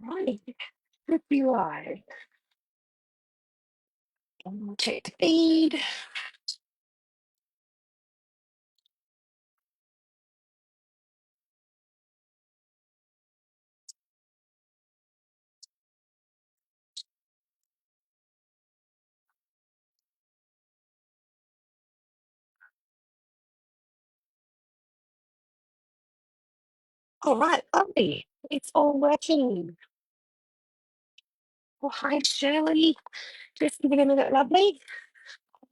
Right. Could be live. Check the feed. All right, lovely. It's all working. Well, hi, Shirley. Just give it a minute, lovely.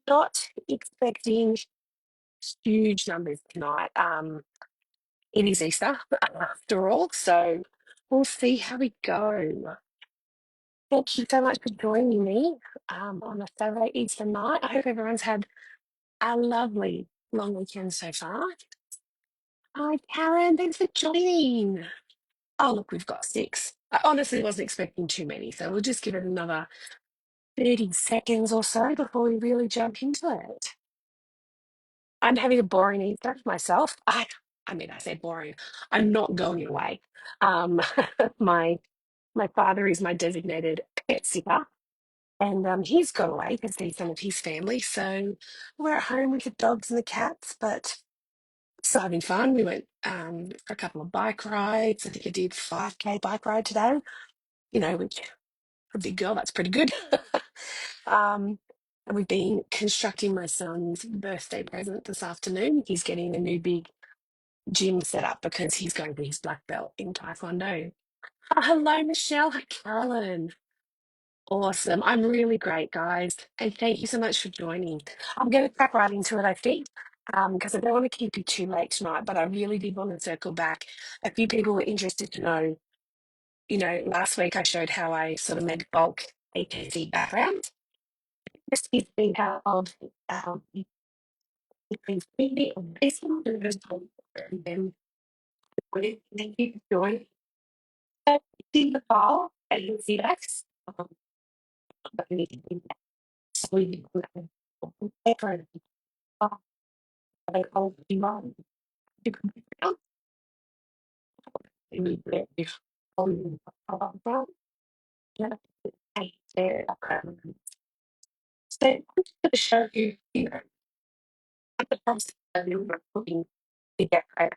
Not expecting huge numbers tonight. It is Easter after all, so we'll see how we go. Thank you so much for joining me on a Saturday Easter night. I hope everyone's had a lovely long weekend so far. Hi, Karen. Thanks for joining. Oh, look, we've got six. I honestly wasn't expecting too many, so we'll just give it another 30 seconds or so before we really jump into it. I'm having a boring Easter myself. I say boring. I'm not going away. Um, my my father is my designated pet sitter, and he's gone away to see some of his family. So we're at home with the dogs and the cats, but still having fun. We went for a couple of bike rides. I think I did 5K bike ride today. Which for a big girl, that's pretty good. um, and we've been constructing my son's birthday present this afternoon. He's getting a new big gym set up because he's going for his black belt in Taekwondo. Oh, hello, Michelle. Hi, Carolyn. Awesome. I'm really great, guys. And thank you so much for joining. I'm going to crack right into it, I think, because I don't want to keep you too late tonight, but I really did want to circle back. A few people were interested to know, last week I showed how I sort of made bulk ATC backgrounds. Just gives me how of between 3D and basically and then thank you for joining. See the call and you see that. Um, but we need to do that. So we can paper and all the wrong. You can be out and we if wrong. Yeah. And there. So I'm just going to show you, the process that we were looking to get credit.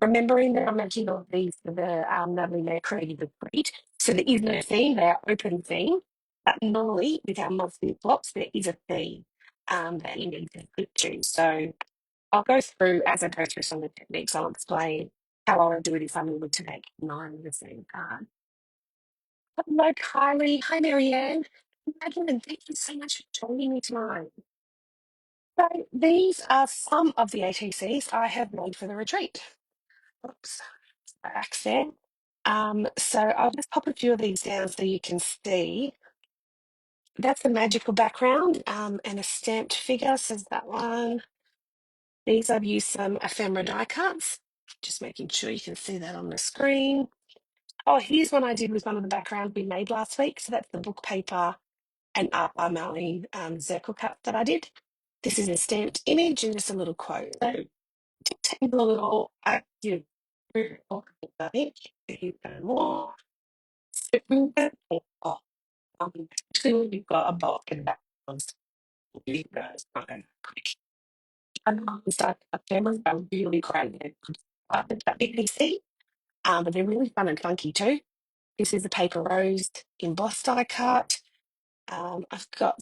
Remembering that I'm making all these for the lovely Mayor Creative Retreat. So there is no theme, they are open theme. But normally with our monthly blocks, there is a theme that you need to stick to. So I'll go through, as I go through some of the techniques, I'll explain how I would do it if I needed to make nine of the same card. Hello, Kylie. Hi, Marianne. Madeline, thank you so much for joining me tonight. So these are some of the ATCs I have made for the retreat. Oops, accent. So I'll just pop a few of these down so you can see. That's a magical background and a stamped figure, says that one. These I've used some ephemera die cuts, just making sure you can see that on the screen. Oh, here's one I did with one of the backgrounds we made last week. So that's the book paper and art by Marlene circle cut that I did. This is a stamped image and just a little quote. So take a little, I think if you go more. So we go, oh, actually, when you've got a bulk and that one's you guys, okay. And start a family are really great. That BBC, but they're really fun and funky too. This is a paper rose embossed die cut. I've got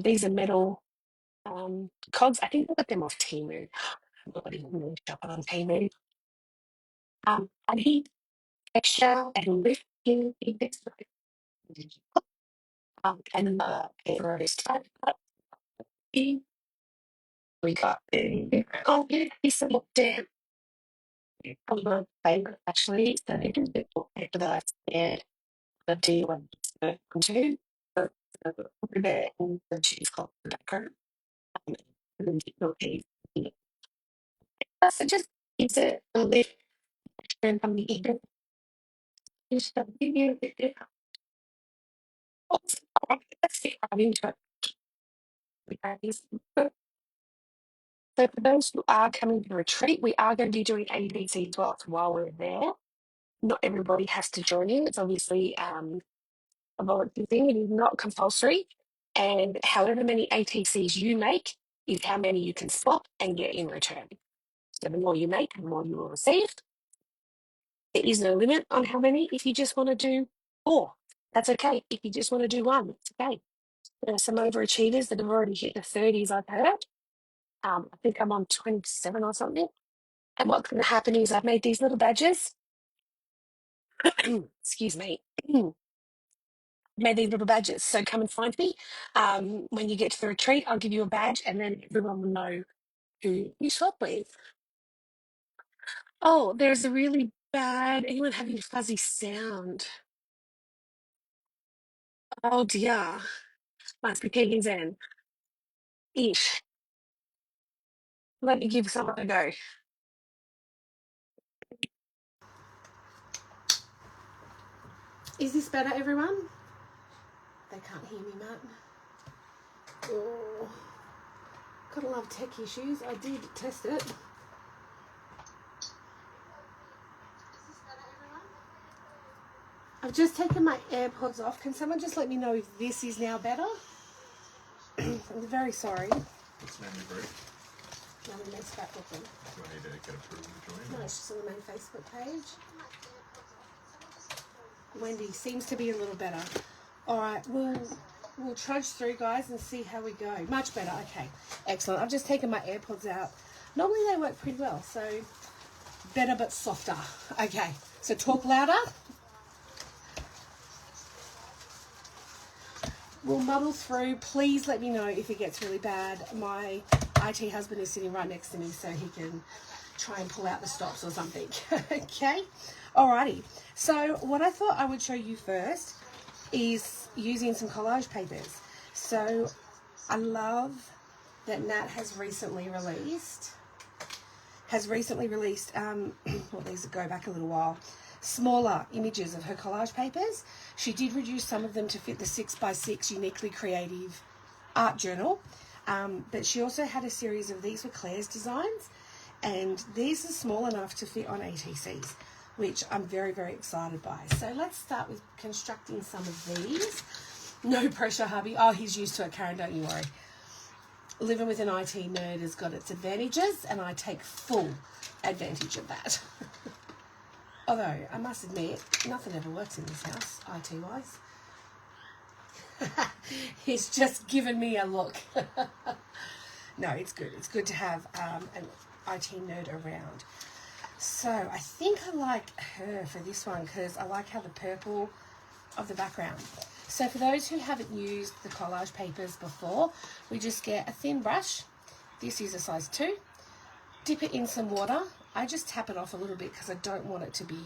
these are metal cogs. I think I got them off Temu. I'm not even really shop on Temu. And he texture and lift in this and paper rose die cut. We got oh yeah, he's a little damn. One of my favorite actually. So they did the book paper that I scared the D one to. There and the she's called the background. Um, and then okay. So just gives it a little and from the eater. Just a video. Let's see how into it. So for those who are coming to retreat, we are going to be doing ABC 12 while we're there. Not everybody has to join in. It's obviously a voluntary thing. It is not compulsory. And however many ATCs you make is how many you can swap and get in return. So the more you make, the more you will receive. There is no limit on how many. If you just want to do 4, that's okay. If you just want to do 1, it's okay. There are some overachievers that have already hit the 30s, I've heard. I think I'm on 27 or something. And what's going to happen is I've made these little badges. Excuse me. Made these little badges. So come and find me. When you get to the retreat, I'll give you a badge and then everyone will know who you swap with. Oh, there's a really bad, anyone having a fuzzy sound? Oh dear. Must be peeking in. Ish. Let me give someone a go. Is this better, everyone? They can't hear me, Matt. Oh, gotta love tech issues. I did test it. I've just taken my AirPods off. Can someone just let me know if this is now better? I'm very sorry. What's the name of the group? No, we made scrap with them. Do I need to get approval to join? No, it's just on the main Facebook page. Wendy seems to be a little better. All right, we'll trudge through, guys, and see how we go. Much better. Okay, excellent. I've just taken my AirPods out. Normally they work pretty well, so better but softer. Okay, so talk louder. We'll muddle through. Please let me know if it gets really bad. My IT husband is sitting right next to me, so he can try and pull out the stops or something. Okay, alrighty. So what I thought I would show you first is using some collage papers. So I love that Nat has recently released, well, these go back a little while, smaller images of her collage papers. She did reduce some of them to fit the 6x6 Uniquely Creative art journal, but she also had a series of these were Claire's designs, and these are small enough to fit on ATCs, which I'm very, very excited by. So let's start with constructing some of these. No pressure, hubby. Oh, he's used to it, Karen, don't you worry. Living with an IT nerd has got its advantages, and I take full advantage of that. Although, I must admit, nothing ever works in this house, IT-wise. He's just given me a look. No, it's good. It's good to have an IT nerd around. So, I think I like her for this one because I like how the purple of the background. So, for those who haven't used the collage papers before, we just get a thin brush. This is a size 2. Dip it in some water. I just tap it off a little bit because I don't want it to be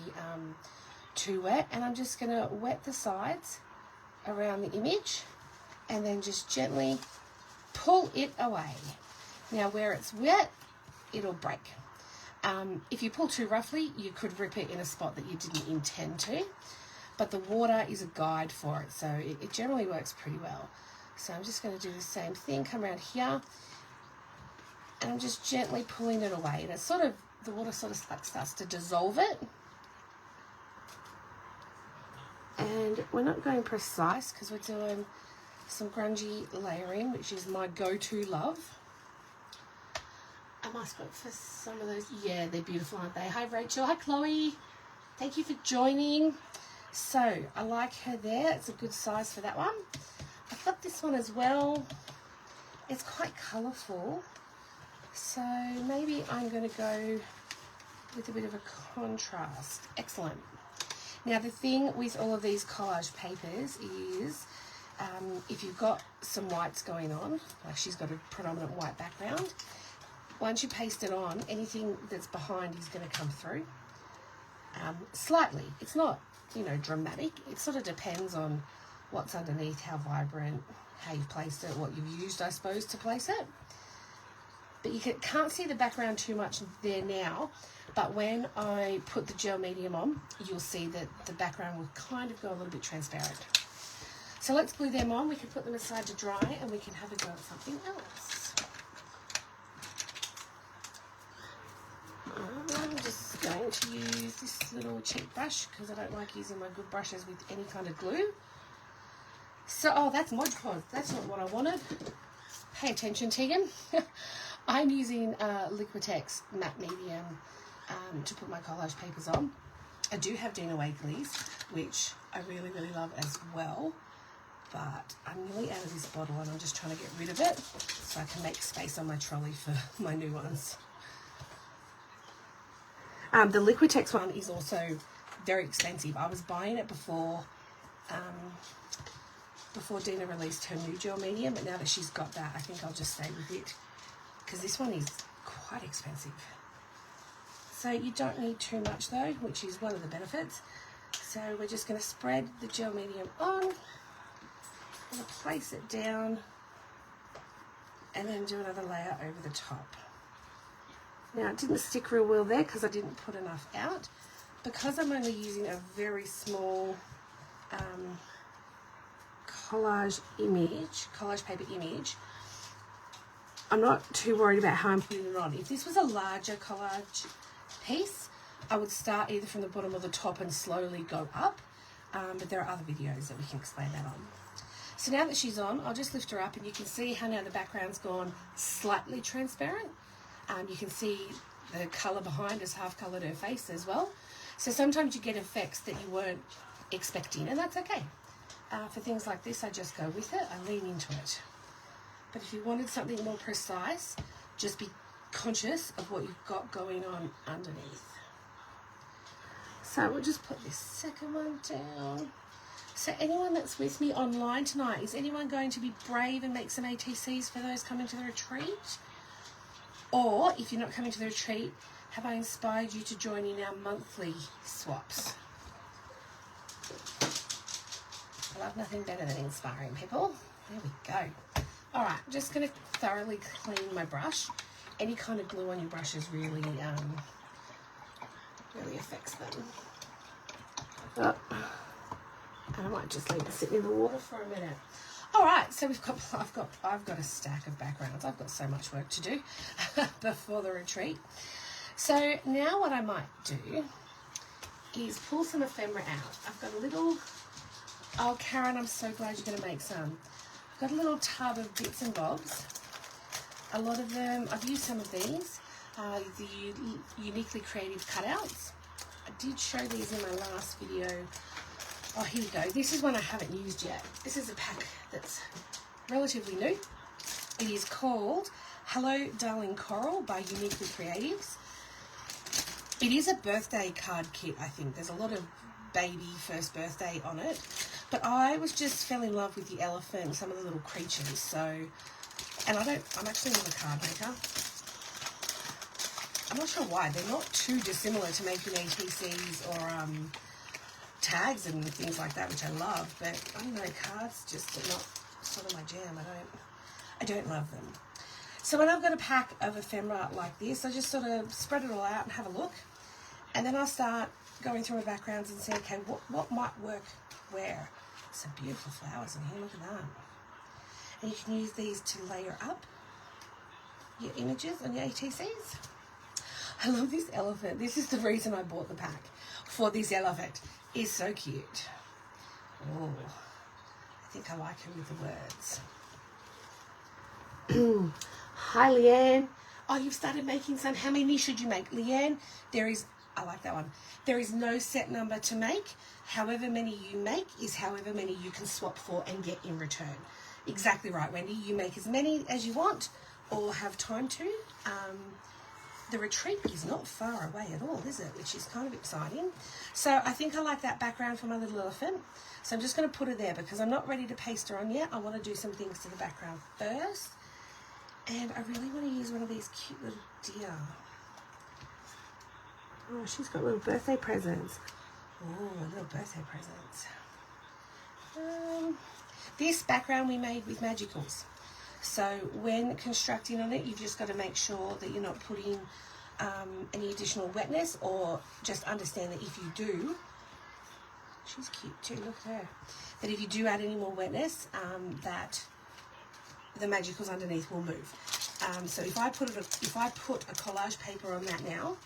too wet. And I'm just going to wet the sides around the image and then just gently pull it away. Now, where it's wet, it'll break. If you pull too roughly, you could rip it in a spot that you didn't intend to. But the water is a guide for it, so it generally works pretty well. So I'm just going to do the same thing, come around here, and I'm just gently pulling it away. And it's sort of, the water sort of starts to dissolve it. And we're not going precise because we're doing some grungy layering, which is my go-to love. I must vote for some of those. Yeah, they're beautiful, aren't they? Hi, Rachel. Hi, Chloe. Thank you for joining. So, I like her there. It's a good size for that one. I've got this one as well. It's quite colourful. So, maybe I'm going to go with a bit of a contrast. Excellent. Now, the thing with all of these collage papers is if you've got some whites going on, like she's got a predominant white background, once you paste it on, anything that's behind is going to come through. Slightly. It's not, dramatic. It sort of depends on what's underneath, how vibrant, how you've placed it, what you've used, I suppose, to place it. But you can't see the background too much there now, but when I put the gel medium on, you'll see that the background will kind of go a little bit transparent. So let's glue them on. We can put them aside to dry and we can have a go at something else. I'm just going to use this little cheap brush because I don't like using my good brushes with any kind of glue. So, oh, that's Mod Podge. That's not what I wanted. Pay attention, Tegan. I'm using Liquitex Matte Medium to put my collage papers on. I do have Dina Wakeley's, which I really, really love as well. But I'm nearly out of this bottle and I'm just trying to get rid of it so I can make space on my trolley for my new ones. The Liquitex one is also very expensive. I was buying it before Dina released her new gel medium, but now that she's got that, I think I'll just stay with it because this one is quite expensive. So you don't need too much though, which is one of the benefits. So we're just going to spread the gel medium on, going to place it down, and then do another layer over the top. Now it didn't stick real well there because I didn't put enough out. Because I'm only using a very small collage paper image, I'm not too worried about how I'm putting it on. If this was a larger collage piece, I would start either from the bottom or the top and slowly go up, but there are other videos that we can explain that on. So now that she's on, I'll just lift her up and you can see how now the background's gone slightly transparent. You can see the colour behind has half coloured her face as well. So sometimes you get effects that you weren't expecting, and that's okay. For things like this, I just go with it, I lean into it. But if you wanted something more precise, just be conscious of what you've got going on underneath. So we'll just put this second one down. So anyone that's with me online tonight, is anyone going to be brave and make some ATCs for those coming to the retreat? Or if you're not coming to the retreat, have I inspired you to join in our monthly swaps? I love nothing better than inspiring people. There we go. All right, I'm just going to thoroughly clean my brush. Any kind of glue on your brushes really affects them. Oh. And I might just leave it sitting in the water for a minute. All right, so I've got a stack of backgrounds. I've got so much work to do before the retreat. So now what I might do is pull some ephemera out. I've got a little, oh Karen, I'm so glad you're going to make some. I've got a little tub of bits and bobs. A lot of them, I've used some of these, the uniquely creative cutouts. I did show these in my last video. Oh, here we go. This is one I haven't used yet. This is a pack that's relatively new. It is called Hello Darling Coral by Uniquely Creatives. It is a birthday card kit, I think. There's a lot of baby first birthday on it. But I fell in love with the elephant and some of the little creatures. So, and I'm actually not a card maker. I'm not sure why. They're not too dissimilar to making ATCs or tags and things like that, which I love, but I don't know, cards just are not sort of my jam. I don't love them. So when I've got a pack of ephemera like this, I just sort of spread it all out and have a look, and then I'll start going through my backgrounds and say, okay, what might work where? Some beautiful flowers in here, look at that. And you can use these to layer up your images on your ATCs. I love this elephant. This is the reason I bought the pack, for this elephant. Is so cute. Oh, I think I like her with the words. Hi, Leanne. Oh, you've started making some. How many should you make? Leanne, I like that one. There is no set number to make. However many you make is however many you can swap for and get in return. Exactly right, Wendy. You make as many as you want or have time to. The retreat is not far away at all, is it? Which is kind of exciting. So I think I like that background for my little elephant. So I'm just going to put her there because I'm not ready to paste her on yet. I want to do some things to the background first. And I really want to use one of these cute little deer. Oh, she's got little birthday presents. Oh, little birthday presents. This background we made with Magicals. So when constructing on it, you've just got to make sure that you're not putting any additional wetness, or just understand that if you do, she's cute too, look at her, that if you do add any more wetness, that the Magicals underneath will move. So if I put a collage paper on that now,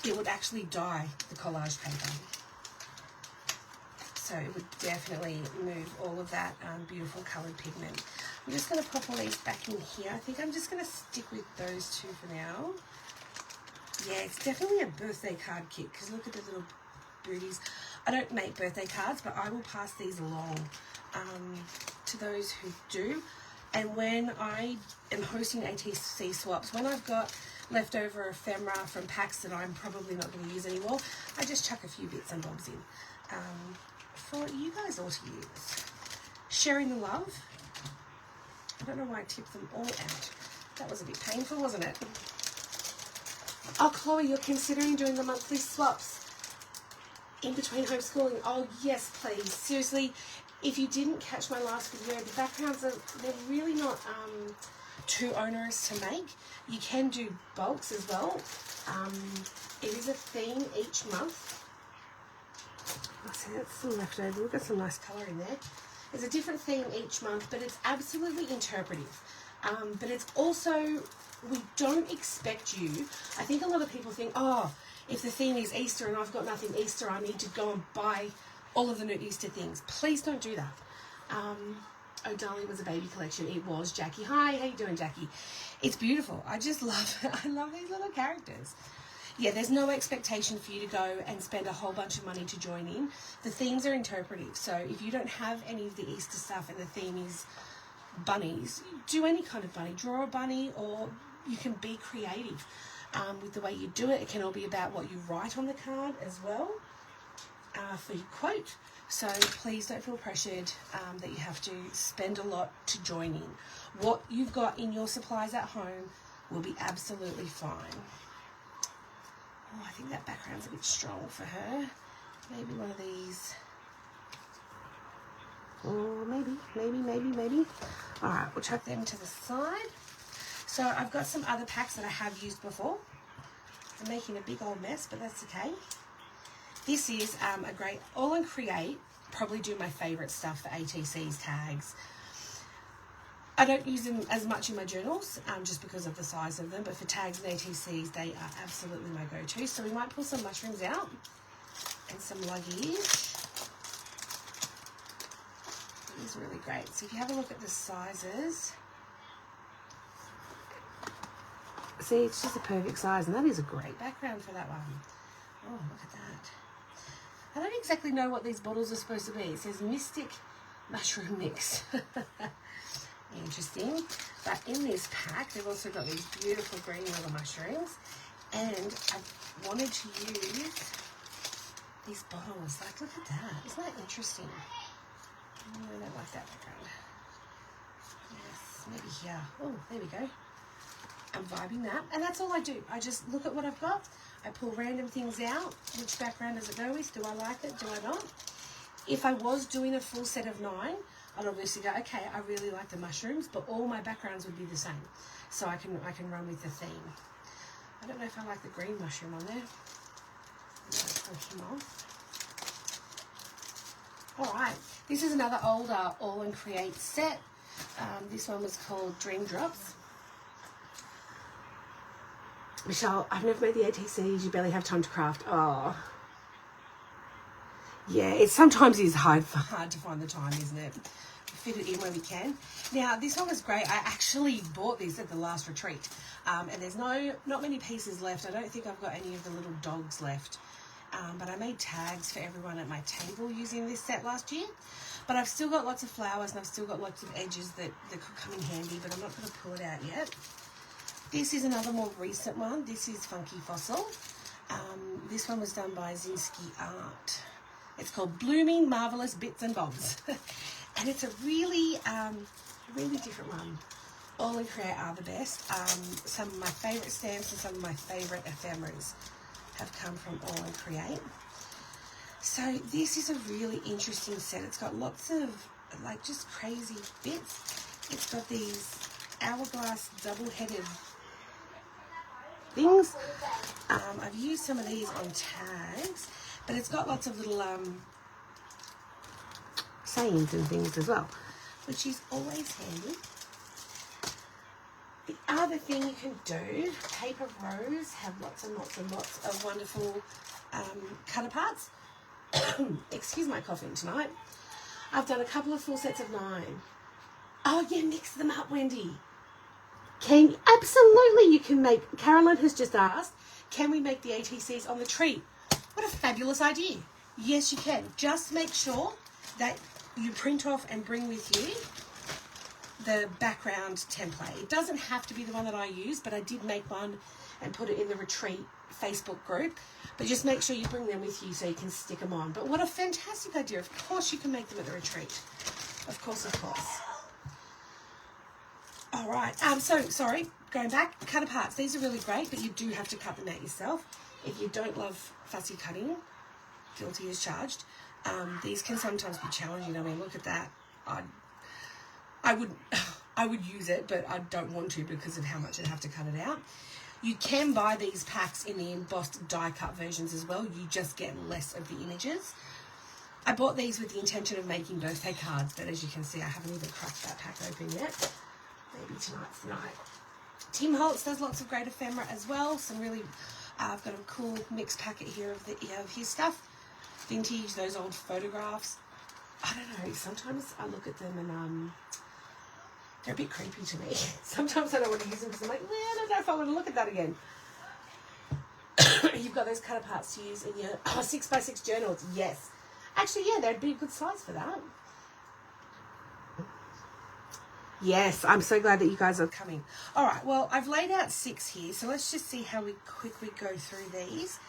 it would actually dye the collage paper. So it would definitely move all of that beautiful coloured pigment. I'm just going to pop all these back in here. I think I'm just going to stick with those two for now. Yeah, it's definitely a birthday card kit because look at the little booties. I don't make birthday cards, but I will pass these along to those who do. And when I am hosting ATC swaps, when I've got leftover ephemera from packs that I'm probably not going to use anymore, I just chuck a few bits and bobs in for you guys all to use. Sharing the love. I don't know why I tipped them all out. That was a bit painful, wasn't it? Oh, Chloe, you're considering doing the monthly swaps in between homeschooling? Oh, yes, please. Seriously, if you didn't catch my last video, the backgrounds they're really not too onerous to make. You can do bulks as well. It is a theme each month. Oh, see, that's some leftover. We've got some nice colour in there. There's a different theme each month, but it's absolutely interpretive. But it's also, we don't expect you. I think a lot of people think, oh, if the theme is Easter and I've got nothing Easter, I need to go and buy all of the new Easter things. Please don't do that. Oh, darling, was a baby collection. It was, Jackie. Hi, how you doing, Jackie? It's beautiful. I just love it. I love these little characters. Yeah, there's no expectation for you to go and spend a whole bunch of money to join in. The themes are interpretive. So if you don't have any of the Easter stuff and the theme is bunnies, do any kind of bunny. Draw a bunny, or you can be creative with the way you do it. It can all be about what you write on the card as well for your quote. So please don't feel pressured that you have to spend a lot to join in. What you've got in your supplies at home will be absolutely fine. Oh, I think that background's a bit strong for her. Maybe one of these. Or maybe. All right, we'll chuck them to the side. So I've got some other packs that I have used before. I'm making a big old mess, but that's okay. This is a great All and Create. Probably do my favourite stuff for ATCs, tags. I don't use them as much in my journals just because of the size of them, but for tags and ATCs, they are absolutely my go-to. So we might pull some mushrooms out and some luggage. It is really great. So if you have a look at the sizes, see, it's just a perfect size, and that is a great background for that one. Oh, look at that. I don't exactly know what these bottles are supposed to be. It says Mystic Mushroom Mix. Interesting. But in this pack, they've also got these beautiful green little mushrooms. And I wanted to use these bottles. Like, look at that. Isn't that interesting? Oh, I don't like that background. Yes, maybe here. Oh, there we go. I'm vibing that. And that's all I do. I just look at what I've got. I pull random things out. Which background does it go with? Do I like it? Do I not? If I was doing a full set of 9, I'd obviously go, okay, I really like the mushrooms, but all my backgrounds would be the same. So I can run with the theme. I don't know if I like the green mushroom on there. I'm going to pull him off. All right, this is another older All and Create set. This one was called Dream Drops. Michelle, I've never made the ATCs. You barely have time to craft. Oh. Yeah, it sometimes is hard to find the time, isn't it? Fit it in when we can. Now, this one was great. I actually bought this at the last retreat. And there's not many pieces left. I don't think I've got any of the little dogs left. But I made tags for everyone at my table using this set last year. But I've still got lots of flowers and I've still got lots of edges that could come in handy, but I'm not going to pull it out yet. This is another more recent one. This is Funky Fossil. This one was done by Zinsky Art. It's called Blooming Marvelous Bits and Bobs. And it's a really different one. All and Create are the best. Some of my favourite stamps and some of my favourite ephemeras have come from All and Create. So this is a really interesting set. It's got lots of like just crazy bits. It's got these hourglass double-headed things. I've used some of these on tags, but it's got lots of little sayings and things as well, which is always handy. The other thing you can do, paper rows have lots and lots and lots of wonderful cut aparts. Excuse my coughing tonight. I've done a couple of full sets of 9. Oh yeah, mix them up, Wendy. Absolutely, you can make. Carolyn has just asked, can we make the ATCs on the tree? What a fabulous idea. Yes, you can. Just make sure that you print off and bring with you the background template. It doesn't have to be the one that I use, but I did make one and put it in the retreat Facebook group. But just make sure you bring them with you so you can stick them on. But what a fantastic idea. Of course you can make them at the retreat. Of course, of course. All right. So, sorry, going back, cut aparts. These are really great, but you do have to cut them out yourself. If you don't love fussy cutting, guilty as charged. These can sometimes be challenging. I mean, look at that. I would use it, but I don't want to because of how much I'd have to cut it out. You can buy these packs in the embossed die cut versions as well. You just get less of the images. I bought these with the intention of making birthday cards, but as you can see, I haven't even cracked that pack open yet. Maybe tonight's the night. Tim Holtz does lots of great ephemera as well. Some really, I've got a cool mixed packet here of his stuff. Vintage, those old photographs. I don't know, sometimes I look at them and they're a bit creepy to me. Sometimes I don't want to use them because I'm like, I don't know if I want to look at that again. You've got those cut aparts to use in your 6x6 journals. Yes. Actually, yeah, they'd be a good size for that. Yes, I'm so glad that you guys are coming. All right, well, I've laid out 6 here, so let's just see how we quickly go through these.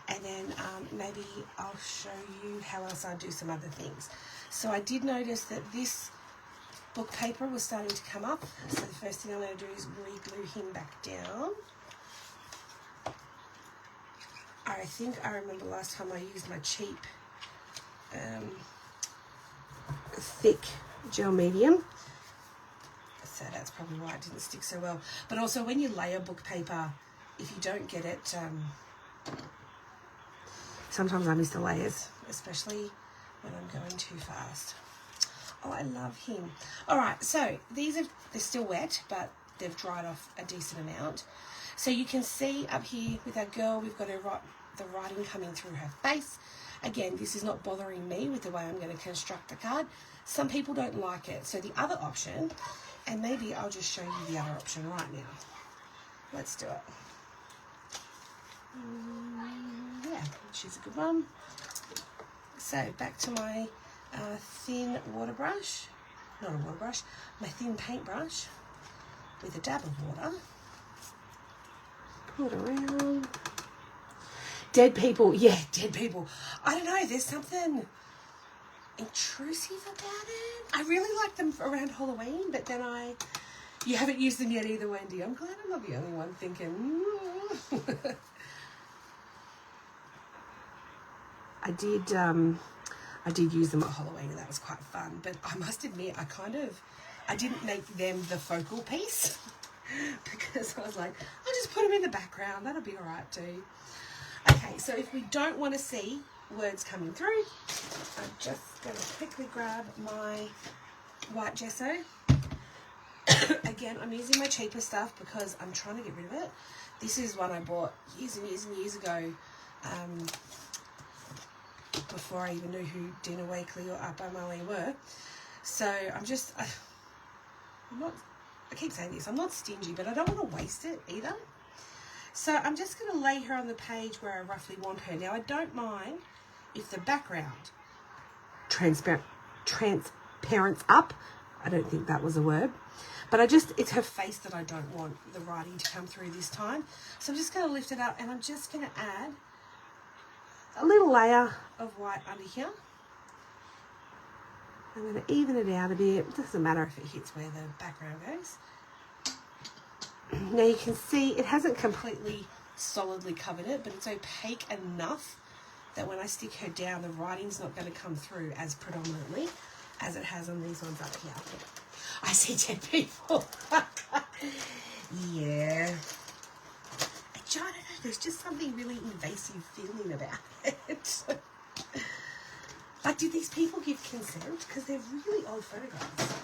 And then maybe I'll show you how else I do some other things. So I did notice that this book paper was starting to come up. So the first thing I'm going to do is re-glue him back down. I think I remember last time I used my cheap thick gel medium. So that's probably why it didn't stick so well. But also when you layer book paper, if you don't get it... sometimes I miss the layers, especially when I'm going too fast. Oh, I love him. All right, so they're still wet, but they've dried off a decent amount. So you can see up here with our girl, we've got the writing coming through her face. Again, this is not bothering me with the way I'm going to construct the card. Some people don't like it. So the other option, and maybe I'll just show you the other option right now. Let's do it. Yeah, she's a good one. So back to my thin water brush, not a water brush, my thin paintbrush with a dab of water. Pull it around. Dead people, yeah, dead people. I don't know, there's something intrusive about it. I really like them around Halloween, but then you haven't used them yet either, Wendy. I'm glad I'm not the only one thinking. I did use them at Halloween and that was quite fun, but I must admit I didn't make them the focal piece because I was like, I'll just put them in the background, that'll be all right too. Okay, so if we don't want to see words coming through, I'm just going to quickly grab my white gesso. Again, I'm using my cheaper stuff because I'm trying to get rid of it. This is one I bought years and years and years ago, before I even knew who Dina Wakley or Up by Marlene were. So I keep saying this, I'm not stingy, but I don't want to waste it either. So I'm just going to lay her on the page where I roughly want her. Now I don't mind if the background transparents up. I don't think that was a word. But it's her face that I don't want the writing to come through this time. So I'm just going to lift it up and I'm just going to add a little layer of white under here. I'm going to even it out a bit. It doesn't matter if it hits where the background goes. Now you can see it hasn't completely solidly covered it, but it's opaque enough that when I stick her down, the writing's not going to come through as predominantly as it has on these ones up here. I see dead people. Yeah. I don't know, there's just something really invasive feeling about it. Like, did these people give consent? Because they're really old photographs.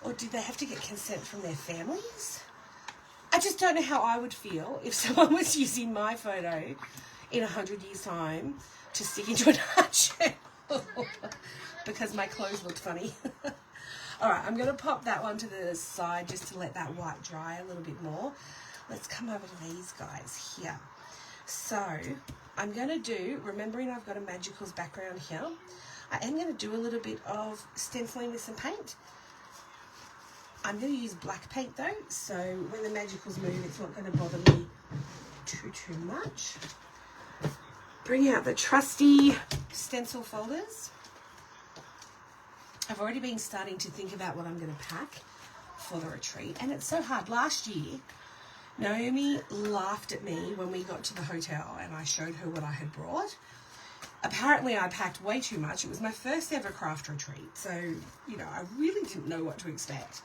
Or did they have to get consent from their families? just don't know how I would feel if someone was using my photo in 100 years' time to stick into a nutshell because my clothes looked funny. All right, I'm going to pop that one to the side just to let that white dry a little bit more. Let's come over to these guys here. So I'm going to do, remembering I've got a Magicals background here, I am going to do a little bit of stenciling with some paint. I'm going to use black paint though, so when the Magicals move, it's not going to bother me too much. Bring out the trusty stencil folders. I've already been starting to think about what I'm going to pack for the retreat, and it's so hard. Last year, Naomi laughed at me when we got to the hotel and I showed her what I had brought. Apparently I packed way too much. It was my first ever craft retreat, so, you know, I really didn't know what to expect.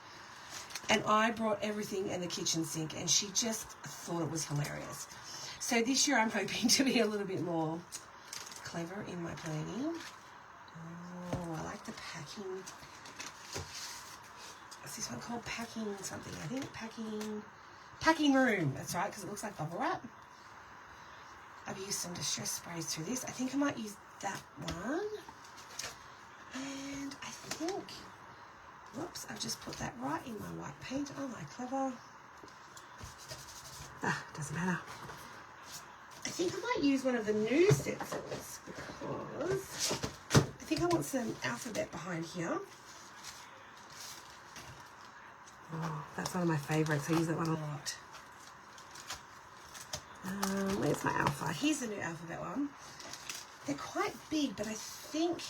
And I brought everything in the kitchen sink, and she just thought it was hilarious. So this year I'm hoping to be a little bit more clever in my planning. Oh, I like the packing. What's this one called? Packing something. I think packing room. That's right, because it looks like bubble wrap. I've used some distress sprays through this. I think I might use that one. And I think, whoops, I've just put that right in my white paint. Oh my clever. Doesn't matter. I think I might use one of the new stencils because I think I want some alphabet behind here. Oh, that's one of my favourites. I use that one a lot. Where's my alpha? Here's the new alphabet one. They're quite big, but I think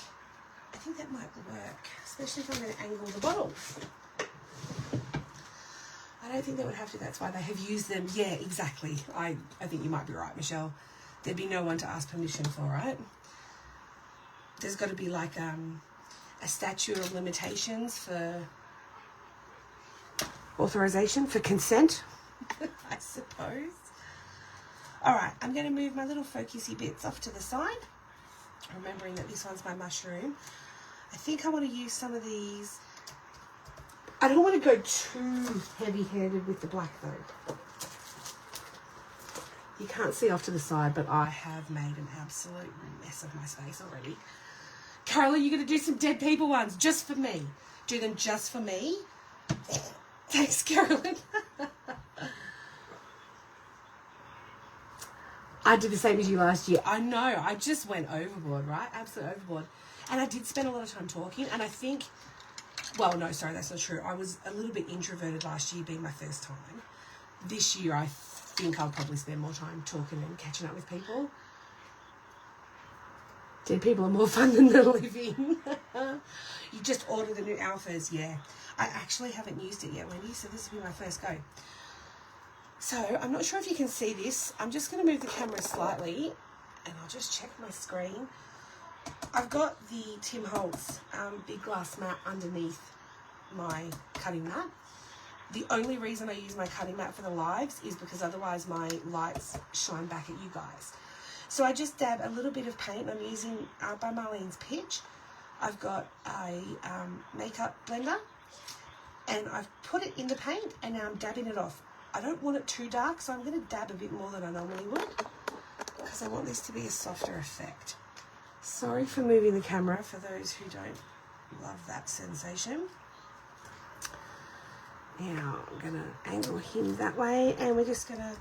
that might work, especially if I'm going to angle the bottles. I don't think they would have to. That's why they have used them. Yeah, exactly. I think you might be right, Michelle. There'd be no one to ask permission for, right? There's got to be like a statute of limitations for authorization, for consent, I suppose. All right, I'm going to move my little focusy bits off to the side, remembering that this one's my mushroom. I think I want to use some of these. I don't want to go too heavy-handed with the black though. You can't see off to the side, but I have made an absolute mess of my space already. Carolyn, you're going to do some dead people ones just for me. Do them just for me. Thanks, Carolyn. I did the same as you last year. I know. I just went overboard, right? Absolutely overboard. And I did spend a lot of time talking. And I think, well, no, sorry, that's not true. I was a little bit introverted last year, being my first time. This year, I think I'll probably spend more time talking and catching up with people. Dead people are more fun than the living. You just order the new alphas, yeah. I actually haven't used it yet, Wendy, so this will be my first go. So, I'm not sure if you can see this. I'm just going to move the camera slightly, and I'll just check my screen. I've got the Tim Holtz big glass mat underneath my cutting mat. The only reason I use my cutting mat for the lives is because otherwise my lights shine back at you guys. So I just dab a little bit of paint. I'm using by Marlene's Pitch. I've got a makeup blender, and I've put it in the paint, and now I'm dabbing it off. I don't want it too dark, so I'm going to dab a bit more than I normally would because I want this to be a softer effect. Sorry for moving the camera for those who don't love that sensation. Now I'm going to angle him that way, and we're just going to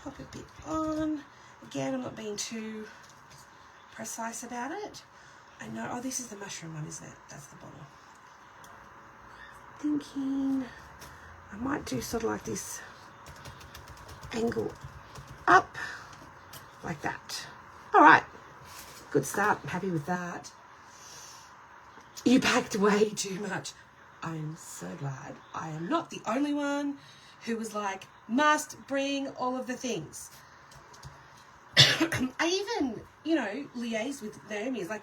pop a bit on. Again, I'm not being too precise about it. I know, oh, this is the mushroom one, isn't it? That's the bottle. Thinking I might do sort of like this angle up like that. All right, good start. I'm happy with that. You packed way too much. I'm so glad I am not the only one who was like, must bring all of the things. I even, you know, liaised with Naomi. It's like,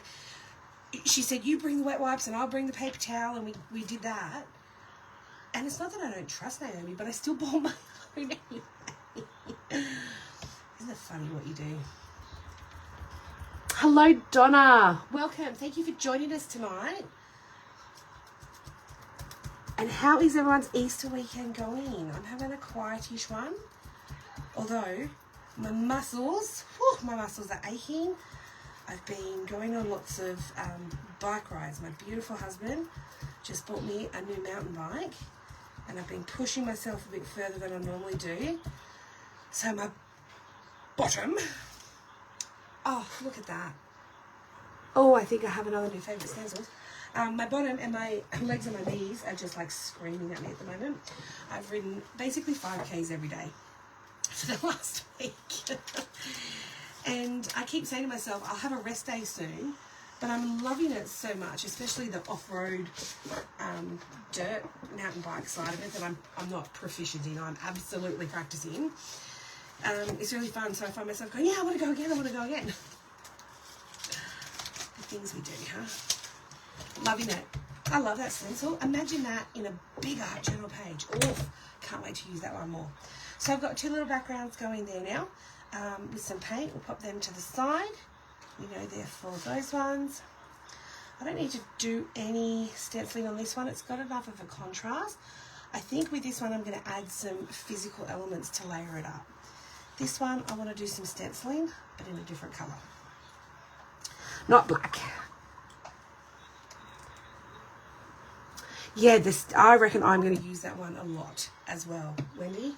she said, you bring the wet wipes and I'll bring the paper towel, and we did that. And it's not that I don't trust Naomi, but I still bought my own anyway. Isn't it funny what you do? Hello, Donna. Welcome. Thank you for joining us tonight. And how is everyone's Easter weekend going? I'm having a quietish one. Although my muscles are aching. I've been going on lots of bike rides. My beautiful husband just bought me a new mountain bike. And I've been pushing myself a bit further than I normally do. So my bottom... Oh, look at that. Oh, I think I have another new favourite stencil. My bottom and my legs and my knees are just like screaming at me at the moment. I've ridden basically 5Ks every day for the last week. And I keep saying to myself, I'll have a rest day soon, but I'm loving it so much, especially the off-road dirt mountain bike side of it that I'm not proficient in. I'm absolutely practicing. It's really fun, so I find myself going, yeah, I want to go again. The things we do, huh? Loving it. I love that stencil. Imagine that in a bigger journal page. Oh, can't wait to use that one more. So I've got two little backgrounds going there now with some paint. We'll pop them to the side. You know they're for those ones. I don't need to do any stenciling on this one. It's got enough of a contrast. I think with this one I'm going to add some physical elements to layer it up. This one I want to do some stenciling, but in a different colour. Not black. Yeah, I reckon I'm going to use that one a lot as well, Wendy.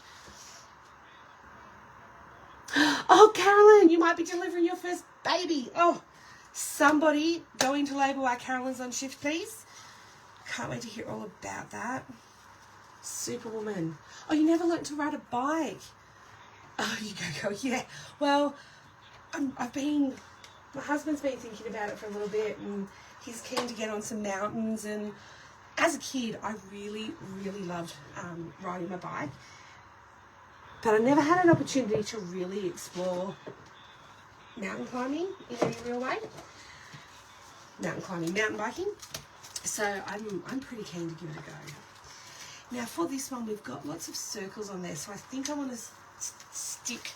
Oh, Carolyn, you might be delivering your first baby. Oh, somebody go into labour while Carolyn's on shift, please. Can't wait to hear all about that. Superwoman. Oh, you never learnt to ride a bike. Oh, you go. Yeah. Well, my husband's been thinking about it for a little bit, and he's keen to get on some mountains. And as a kid, I really, really loved riding my bike. But I never had an opportunity to really explore mountain climbing in any real way. Mountain biking. So I'm pretty keen to give it a go. Now for this one, we've got lots of circles on there. So I think I want to stick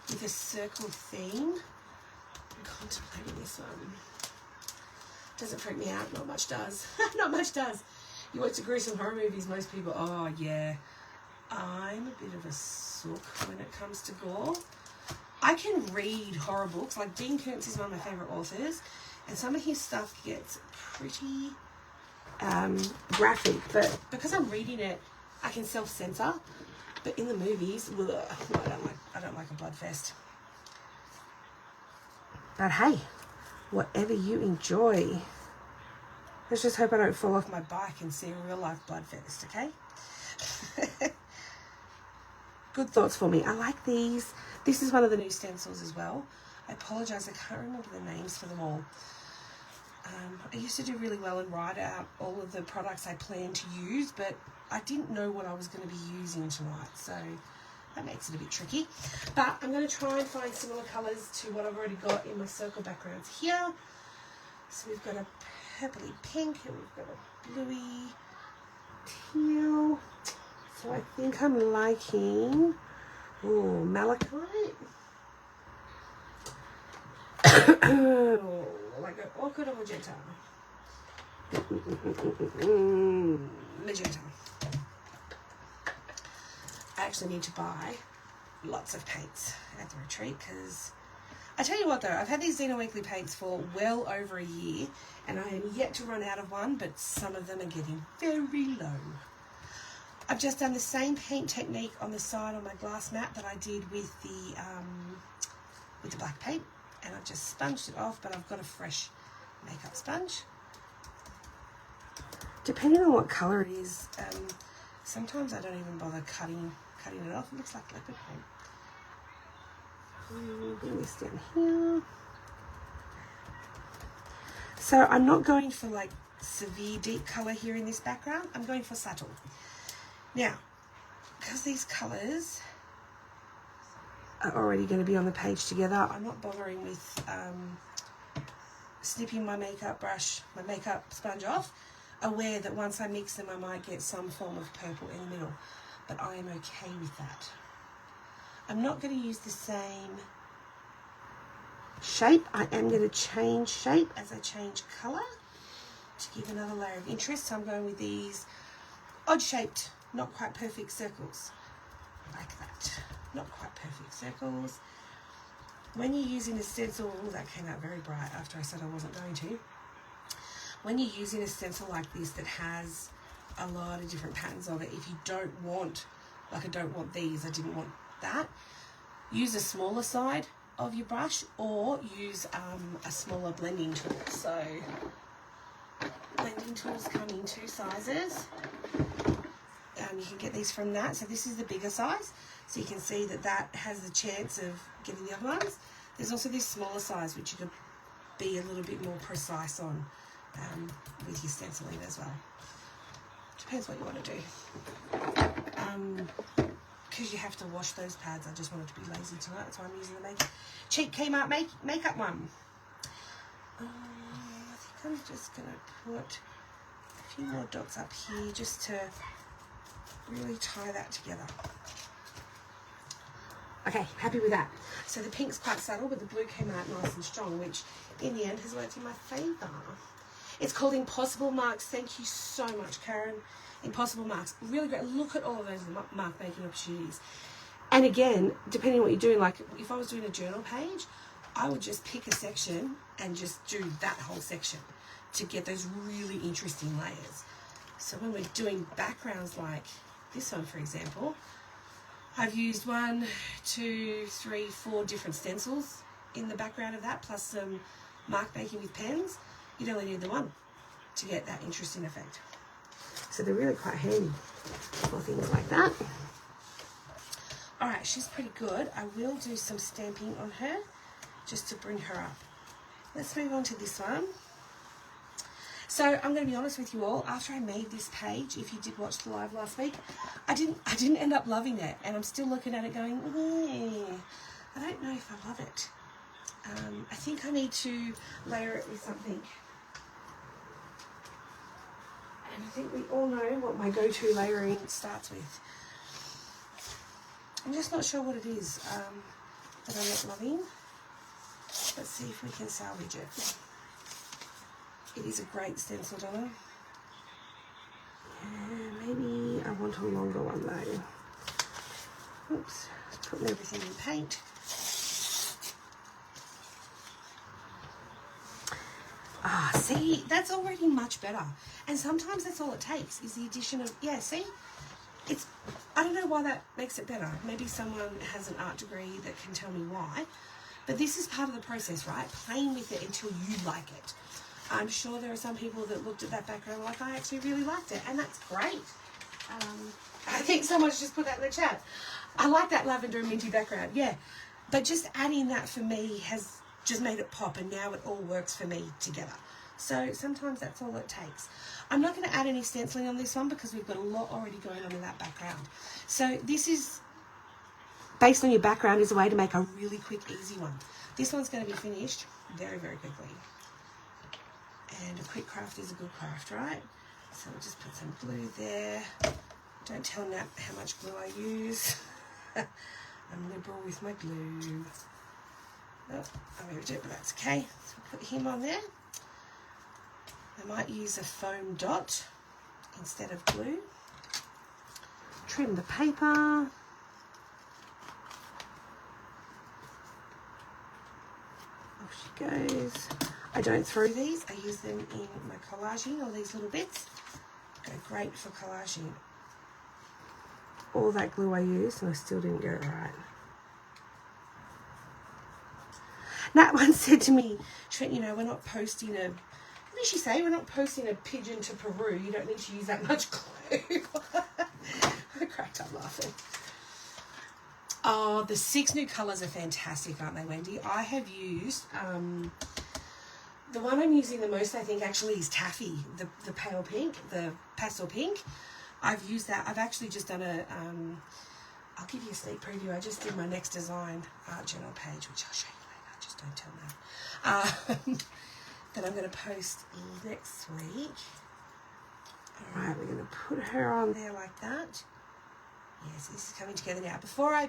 with a circle theme. I'm contemplating this one. Doesn't freak me out. Not much does. Not much does. You watch the gruesome horror movies, most people, oh yeah. I'm a bit of a sook when it comes to gore. I can read horror books. Like Dean Koontz is one of my favourite authors, and some of his stuff gets pretty graphic. But because I'm reading it, I can self-censor. But in the movies, ugh, I don't like a blood fest. But hey, whatever you enjoy. Let's just hope I don't fall off my bike and see a real life blood fest, okay? Good thoughts for me. I like these. This is one of the new stencils as well. I apologise, I can't remember the names for them all. I used to do really well and write out all of the products I planned to use, but I didn't know what I was going to be using tonight, so that makes it a bit tricky. But I'm going to try and find similar colours to what I've already got in my circle backgrounds here. So we've got a purpley pink and we've got a bluey teal. So I think I'm liking, malachite. Like an ochre or magenta. Magenta. I actually need to buy lots of paints at the retreat because I tell you what though, I've had these Xena Weekly paints for well over a year and I am yet to run out of one, but some of them are getting very low. I've just done the same paint technique on the side on my glass mat that I did with the black paint, and I've just sponged it off, but I've got a fresh makeup sponge. Depending on what colour it is, sometimes I don't even bother cutting it off. It looks like leopard paint. Bring this down here. So I'm not going for like severe deep colour here in this background. I'm going for subtle. Now, because these colours are already going to be on the page together, I'm not bothering with snipping my makeup sponge off, aware that once I mix them I might get some form of purple in the middle, but I am okay with that. I'm not going to use the same shape. I am going to change shape as I change colour to give another layer of interest. So I'm going with these odd-shaped, not quite perfect circles, like that. Not quite perfect circles. When you're using a stencil, oh, that came out very bright after I said I wasn't going to. When you're using a stencil like this that has a lot of different patterns on it, if you don't want, like I don't want these, I didn't want that, use a smaller side of your brush or use a smaller blending tool. So blending tools come in 2 sizes. You can get these from that. So this is the bigger size. So you can see that that has the chance of getting the other ones. There's also this smaller size which you could be a little bit more precise on with your stenciling as well. Depends what you want to do. Because you have to wash those pads, I just wanted to be lazy tonight. That's why I'm using the cheap Kmart makeup one. I think I'm just going to put a few more dots up here just to really tie that together. Okay, happy with that. So the pink's quite subtle, but the blue came out nice and strong, which in the end has worked in my favour. It's called Impossible Marks. Thank you so much, Karen. Impossible Marks. Really great. Look at all of those mark making opportunities. And again, depending on what you're doing, like if I was doing a journal page, I would just pick a section and just do that whole section to get those really interesting layers. So when we're doing backgrounds like this one, for example, I've used 1, 2, 3, 4 different stencils in the background of that, plus some mark making with pens. You'd only need the one to get that interesting effect. So they're really quite handy for things like that. All right, she's pretty good. I will do some stamping on her just to bring her up. Let's move on to this one. So I'm going to be honest with you all. After I made this page, if you did watch the live last week, I didn't end up loving it, and I'm still looking at it going, I don't know if I love it. I think I need to layer it with something. And I think we all know what my go-to layering starts with. I'm just not sure what it is that I'm not loving. Let's see if we can salvage it. It is a great stencil, Donna. Yeah, maybe I want a longer one though. Oops, just putting everything in paint. Ah, see, that's already much better. And sometimes that's all it takes is the addition of, yeah, see? It's, I don't know why that makes it better. Maybe someone has an art degree that can tell me why. But this is part of the process, right? Playing with it until you like it. I'm sure there are some people that looked at that background like, I actually really liked it. And that's great. I think someone's just put that in the chat. I like that lavender and minty background. Yeah. But just adding that for me has just made it pop. And now it all works for me together. So sometimes that's all it takes. I'm not going to add any stenciling on this one because we've got a lot already going on in that background. So this is, based on your background, is a way to make a really quick, easy one. This one's going to be finished very, very quickly. And a quick craft is a good craft, right? So we'll just put some glue there. Don't tell Nat how much glue I use. I'm liberal with my glue. Oh, I moved it, but that's okay. So we'll put him on there. I might use a foam dot instead of glue. Trim the paper. Off she goes. I don't throw these. I use them in my collaging, all these little bits. Go great for collaging. All that glue I used and I still didn't get it right. Nat once said to me, Trent, you know, we're not posting a, what did she say? We're not posting a pigeon to Peru. You don't need to use that much glue. I cracked up laughing. Oh, the 6 new colours are fantastic, aren't they, Wendy? I have used, the one I'm using the most, I think, actually is Taffy, the pale pink, the pastel pink. I've used that. I've actually just done a, I'll give you a sneak preview. I just did my next design art journal page, which I'll show you later. Just don't tell Nat. That I'm going to post next week. All right, we're going to put her on there like that. Yes, this is coming together now. Before I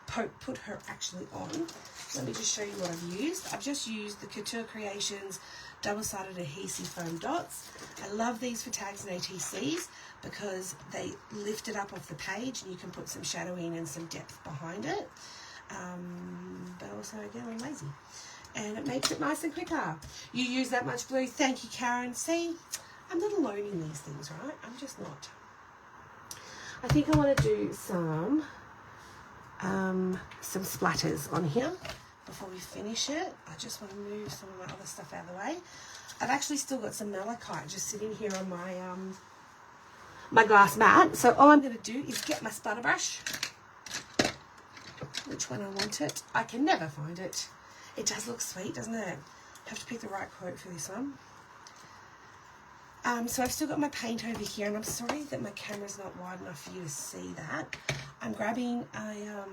put her actually on. Let me just show you what I've used. I've just used the Couture Creations double-sided adhesive foam dots. I love these for tags and ATCs because they lift it up off the page and you can put some shadowing and some depth behind it. But also, again, I'm lazy. And it makes it nice and quicker. You use that much glue. Thank you, Karen. See, I'm not alone in these things, right? I'm just not. I think I want to do some splatters on here before we finish it. I just want to move some of my other stuff out of the way. I've actually still got some malachite just sitting here on my my glass mat. So all I'm going to do is get my splatter brush. Which one I want it. I can never find it. It does look sweet, doesn't it? I have to pick the right quote for this one. So I've still got my paint over here, and I'm sorry that my camera's not wide enough for you to see that. I'm grabbing a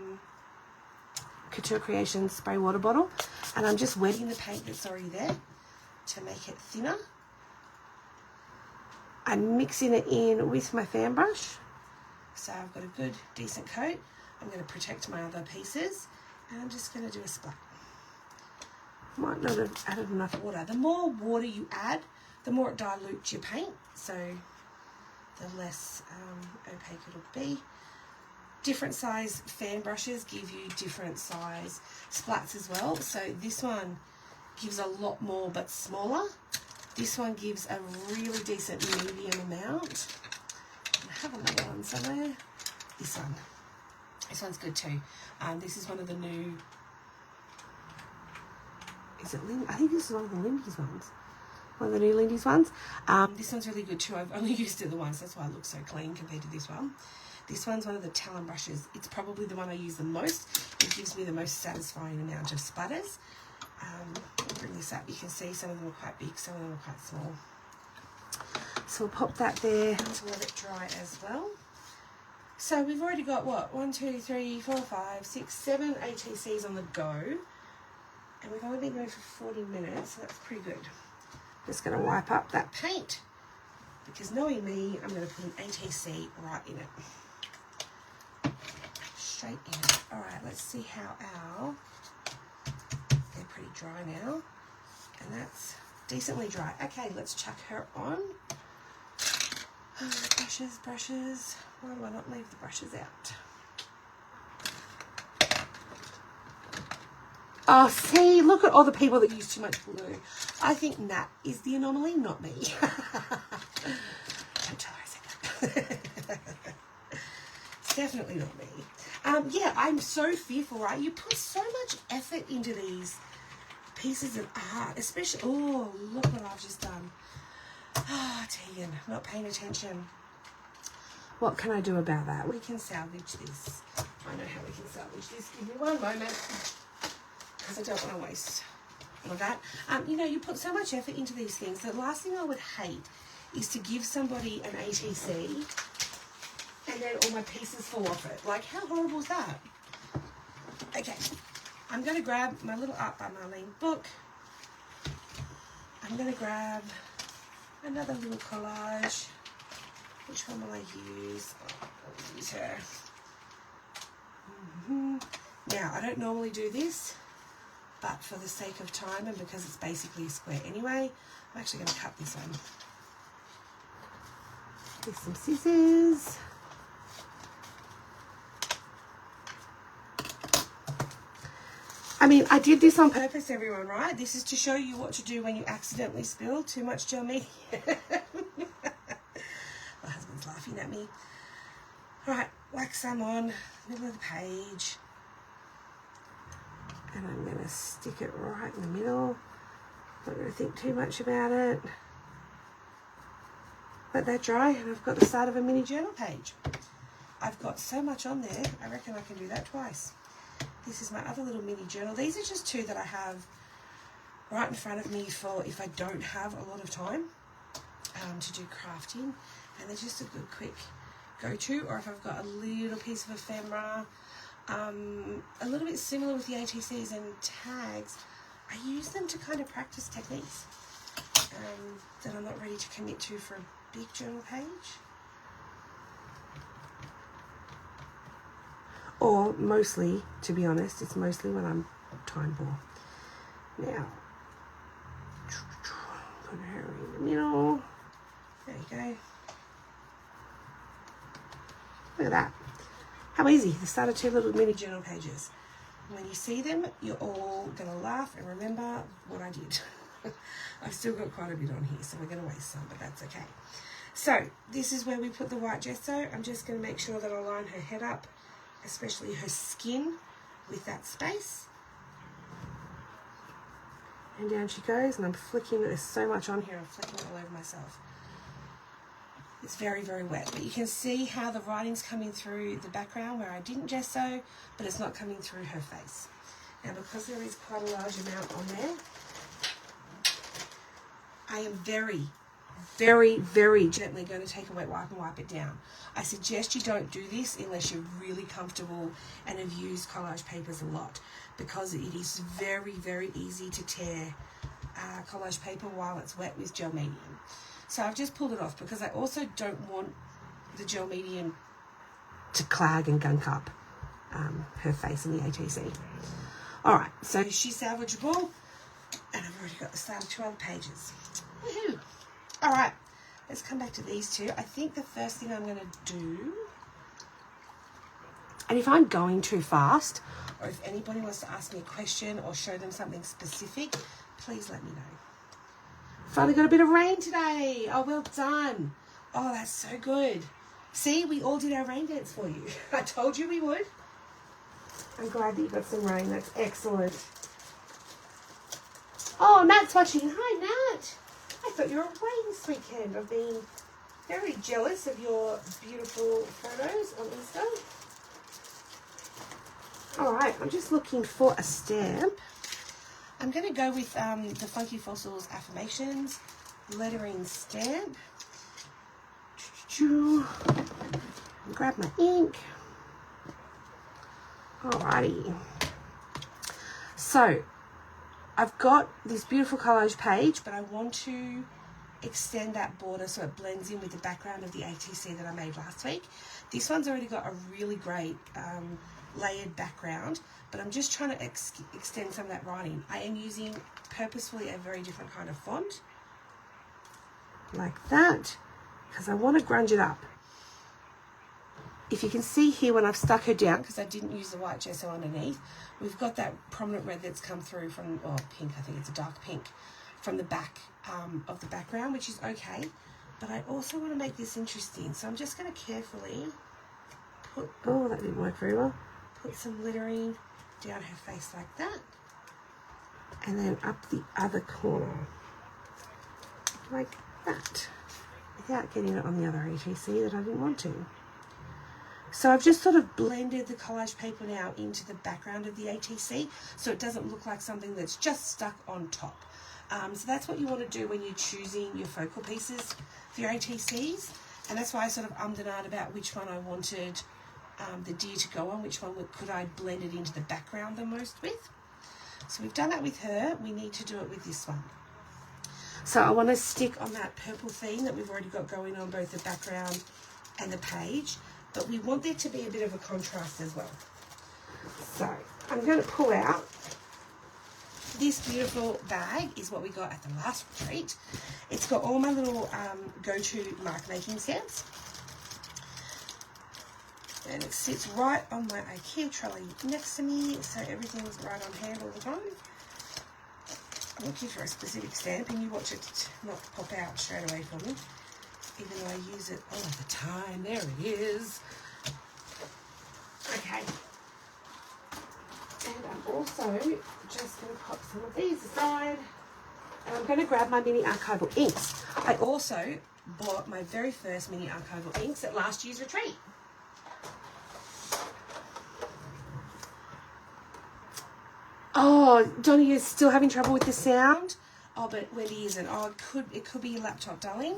Couture Creations spray water bottle, and I'm just wetting the paint that's already there to make it thinner. I'm mixing it in with my fan brush, so I've got a good, decent coat. I'm going to protect my other pieces, and I'm just going to do a splat. Might not have added enough water. The more water you add, the more it dilutes your paint, so the less opaque it'll be. Different size fan brushes give you different size splats as well. So this one gives a lot more but smaller. This one gives a really decent medium amount. I have another one somewhere. This one. This one's good too. This is one of the new... Is it Lindy? I think this is one of the Lindy's ones. One of the new Lindy's ones. This one's really good too. I've only used it the once. That's why it looks so clean compared to this one. This one's one of the talon brushes. It's probably the one I use the most. It gives me the most satisfying amount of splatters. I'll bring this up. You can see some of them are quite big, some of them are quite small. So we'll pop that there to let it dry as well. So we've already got what? 1, 2, 3, 4, 5, 6, 7 ATCs on the go. And we've only been going for 40 minutes, so that's pretty good. Just going to wipe up that paint because knowing me, I'm going to put an ATC right in it. Straight in. All right, let's see how our... They're pretty dry now. And that's decently dry. Okay, let's chuck her on. Brushes, brushes. Why do I not leave the brushes out? Oh, see, look at all the people that use too much glue. I think Nat is the anomaly, not me. Don't tell her I said that. It's definitely not me. Yeah, I'm so fearful, right? You put so much effort into these pieces of art, especially... Oh, look what I've just done. Ah, Tegan, not paying attention. What can I do about that? We can salvage this. I know how we can salvage this. Give me one moment. Because I don't want to waste all of that. You know, you put so much effort into these things. The last thing I would hate is to give somebody an ATC and then all my pieces fall off it. Like, how horrible is that? Okay, I'm going to grab my little Art by Marlene book. I'm going to grab another little collage. Which one will I use? Oh, I'll use her. Now, I don't normally do this, but for the sake of time and because it's basically a square anyway, I'm actually going to cut this one. With some scissors. I mean, I did this on purpose, everyone, right? This is to show you what to do when you accidentally spill too much gel media. My husband's laughing at me. All right, wax some on, middle of the page. And I'm going to stick it right in the middle. Not going to think too much about it. Let that dry, and I've got the start of a mini journal page. I've got so much on there, I reckon I can do that twice. This is my other little mini journal. These are just two that I have right in front of me for if I don't have a lot of time to do crafting. And they're just a good quick go-to, or if I've got a little piece of ephemera. A little bit similar with the ATCs and tags. I use them to kind of practice techniques that I'm not ready to commit to for a big journal page. Or mostly, to be honest, it's mostly when I'm time poor. Now, put her in the middle. There you go. Look at that. How easy. The start of 2 little mini journal pages. When you see them, you're all going to laugh and remember what I did. I've still got quite a bit on here, so we're going to waste some, but that's okay. So, this is where we put the white gesso. I'm just going to make sure that I line her head up, especially her skin, with that space. And down she goes, and I'm flicking. There's so much on here, I'm flicking all over myself. It's very, very wet, but you can see how the writing's coming through the background where I didn't gesso, but it's not coming through her face. Now, because there is quite a large amount on there, I am very, very gently going to take a wet wipe and wipe it down. I suggest you don't do this unless you're really comfortable and have used collage papers a lot, because it is very, very easy to tear collage paper while it's wet with gel medium. So I've just pulled it off because I also don't want the gel medium to clag and gunk up her face in the ATC. Alright, so she's salvageable, and I've already got the start of 2 other pages. Woohoo! Alright, let's come back to these two. I think the first thing I'm going to do, and if I'm going too fast, or if anybody wants to ask me a question or show them something specific, please let me know. Finally got a bit of rain today. Oh, well done. Oh, that's so good. See, we all did our rain dance for you. I told you we would. I'm glad that you got some rain. That's excellent. Oh, Nat's watching. Hi, Nat. I thought you were away this weekend. I've been very jealous of your beautiful photos on Insta. All right, I'm just looking for a stamp. I'm going to go with the Funky Fossils Affirmations lettering stamp. Grab my ink. Alrighty. So, I've got this beautiful collage page, but I want to extend that border so it blends in with the background of the ATC that I made last week. This one's already got a really great layered background, but I'm just trying to extend some of that writing. I am using purposefully a very different kind of font, like that, because I want to grunge it up. If you can see here when I've stuck her down, because I didn't use the white gesso underneath, we've got that prominent red that's come through from, oh, pink, I think it's a dark pink, from the back of the background, which is okay. But I also want to make this interesting, so I'm just going to carefully put, oh, that didn't work very well, put some lettering down her face like that, and then up the other corner, like that, without getting it on the other ATC that I didn't want to. So I've just sort of blended the collage paper now into the background of the ATC, so it doesn't look like something that's just stuck on top. So that's what you want to do when you're choosing your focal pieces for your ATCs, and that's why I sort of ummed and ahed about which one I wanted the deer to go on, which one could I blend it into the background the most with. So we've done that with her, we need to do it with this one. So I want to stick on that purple theme that we've already got going on both the background and the page, but we want there to be a bit of a contrast as well. So I'm going to pull out this beautiful bag, is what we got at the last retreat. It's got all my little go-to mark making stamps, and it sits right on my IKEA trolley next to me, so everything's right on hand all the time. I'm looking for a specific stamp, and you watch it not pop out straight away for me, even though I use it all the time. There it is. Okay. And I'm also just going to pop some of these aside, and I'm going to grab my mini archival inks. I also bought my very first mini archival inks at last year's retreat. Oh, Donnie, you're still having trouble with the sound? Oh, but Wendy isn't. Oh, it could be your laptop, darling.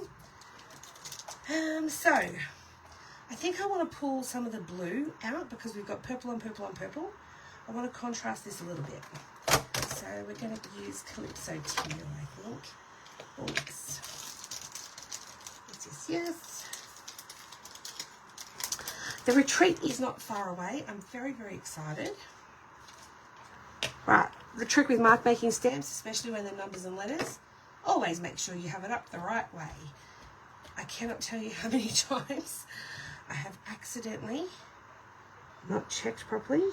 So, I think I want to pull some of the blue out because we've got purple on purple on purple. I want to contrast this a little bit. So we're going to use Calypso Teal, I think. Oh, yes. Yes. The retreat is not far away. I'm very, very excited. Right, the trick with mark making stamps, especially when they're numbers and letters, always make sure you have it up the right way. I cannot tell you how many times I have accidentally not checked properly.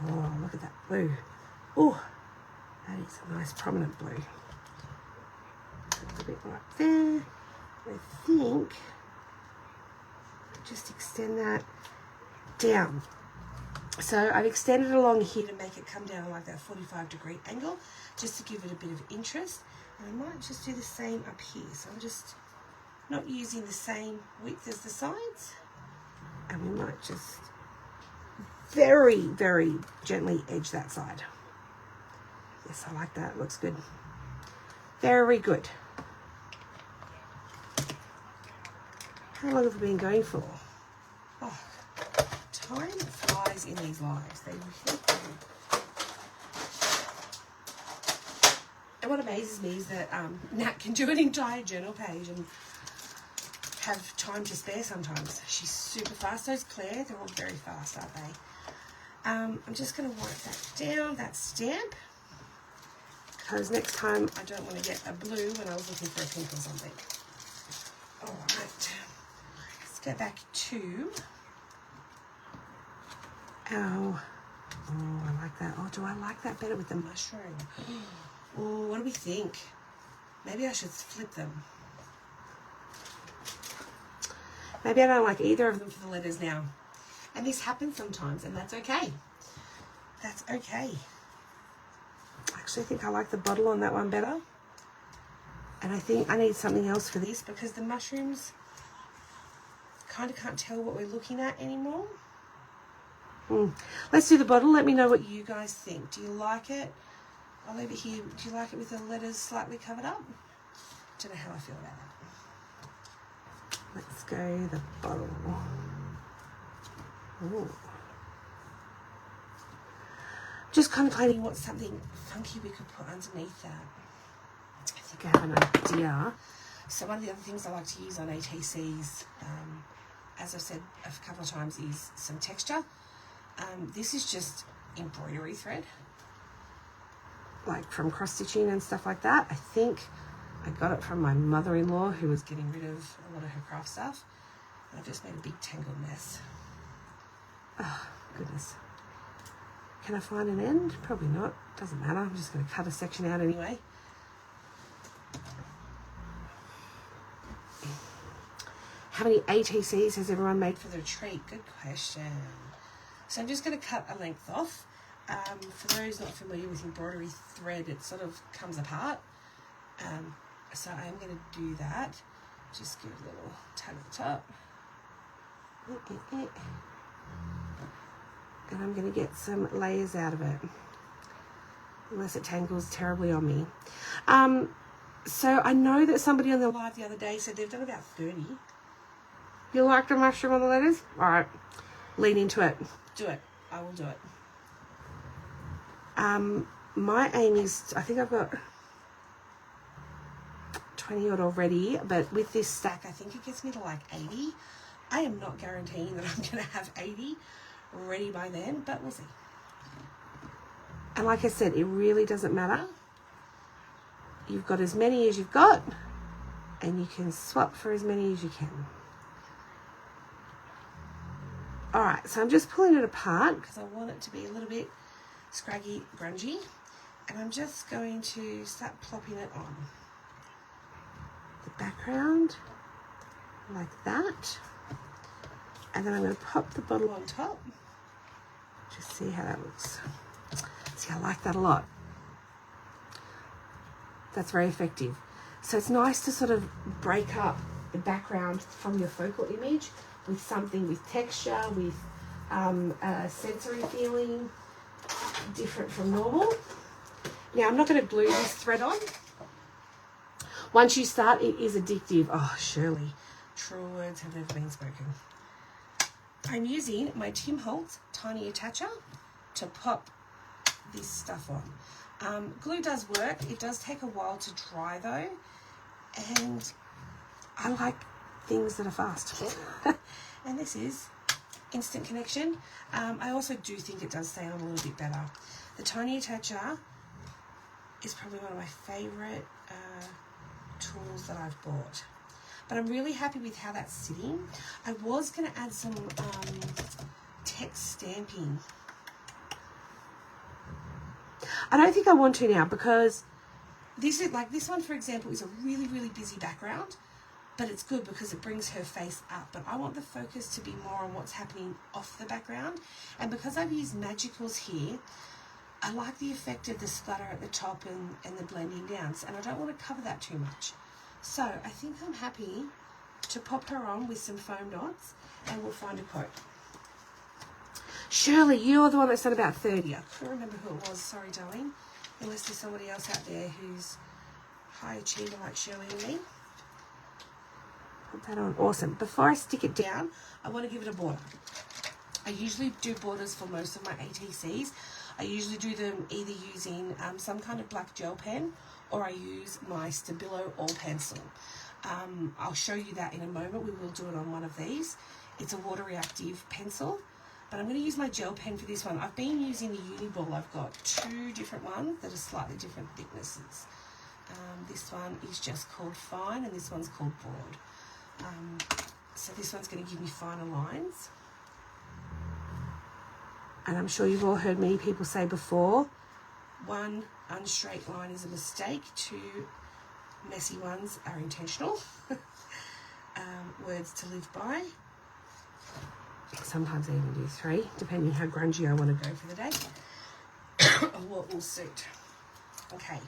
Oh, look at that blue. Oh, that is a nice prominent blue. A little bit right there. I think just extend that down. So I've extended along here to make it come down like that 45-degree angle, just to give it a bit of interest. And I might just do the same up here. So I'm just not using the same width as the sides. And we might just very, very gently edge that side. Yes, I like that. It looks good. Very good. How long have we been going for? Oh, time flies in these lives. They really do. And what amazes me is that Nat can do an entire journal page and have time to spare sometimes. She's super fast. So's Claire. They're all very fast, aren't they? I'm just going to wipe that down, that stamp, because next time I don't want to get a blue when I was looking for a pink or something. All right, let's go back to our, oh, I like that. Oh, do I like that better with the mushroom? Oh, what do we think? Maybe I should flip them. Maybe I don't like either of them for the letters now. And this happens sometimes, and that's okay. That's okay. I actually think I like the bottle on that one better. And I think I need something else for this because the mushrooms kind of can't tell what we're looking at anymore. Let's do the bottle. Let me know what you guys think. Do you like it? I'll leave it here. Do you like it with the letters slightly covered up? Don't know how I feel about that. Let's go the bottle. Ooh. Just contemplating what's something funky we could put underneath that. I think I have an idea. So one of the other things I like to use on ATCs, as I've said a couple of times, is some texture. This is just embroidery thread, like from cross stitching and stuff like that. I think I got it from my mother-in-law who was getting rid of a lot of her craft stuff. And I've just made a big tangled mess. Oh, goodness. Can I find an end? Probably not. Doesn't matter. I'm just going to cut a section out anyway. How many ATCs has everyone made for the retreat? Good question. So I'm just going to cut a length off. For those not familiar with embroidery thread, it sort of comes apart. So I'm going to do that. Just give it a little tug at the top. And I'm going to get some layers out of it, unless it tangles terribly on me. So I know that somebody on the live the other day said they've done about 30. You like the mushroom on the letters? All right, lean into it. Do it. I will do it. My aim is, I think I've got 20 odd already, but with this stack, I think it gets me to like 80. I am not guaranteeing that I'm going to have 80 ready by then, but we'll see. And like I said, it really doesn't matter. You've got as many as you've got, and you can swap for as many as you can. All right, so I'm just pulling it apart because I want it to be a little bit scraggy, grungy, and I'm just going to start plopping it on the background like that. And then I'm going to pop the bottle on top. Just see how that looks. See, I like that a lot. That's very effective. So it's nice to sort of break up the background from your focal image with something with texture, with a sensory feeling, different from normal. Now, I'm not going to glue this thread on. Once you start, it is addictive. Oh, Shirley, true words have never been spoken. I'm using my Tim Holtz tiny attacher to pop this stuff on. Glue does work. It does take a while to dry though, and I like things that are fast. And this is Instant Connection. I also do think it does stay on a little bit better. The tiny attacher is probably one of my favourite tools that I've bought. But I'm really happy with how that's sitting. I was going to add some text stamping. I don't think I want to now because this is like this one, for example, is a really, really busy background, but it's good because it brings her face up. But I want the focus to be more on what's happening off the background. And because I've used magicals here, I like the effect of the splatter at the top and the blending down. And I don't want to cover that too much. So I think I'm happy to pop her on with some foam dots and we'll find a quote. Shirley, you're the one that said about 30. I can't remember who it was. Sorry, darling. Unless there's somebody else out there who's high achiever like Shirley and me. Put that on. Awesome. Before I stick it down, I want to give it a border. I usually do borders for most of my ATCs. I usually do them either using some kind of black gel pen or I use my Stabilo All Pencil. I'll show you that in a moment. We will do it on one of these. It's a water reactive pencil. But I'm going to use my gel pen for this one. I've been using the Uniball. I've got 2 different ones that are slightly different thicknesses. This one is just called Fine and this one's called Broad. So this one's going to give me finer lines. And I'm sure you've all heard many people say before, 1 unstraight line is a mistake, 2 messy ones are intentional. Words to live by. Sometimes I even do 3, depending how grungy I want to go for the day, or what will suit. Okay,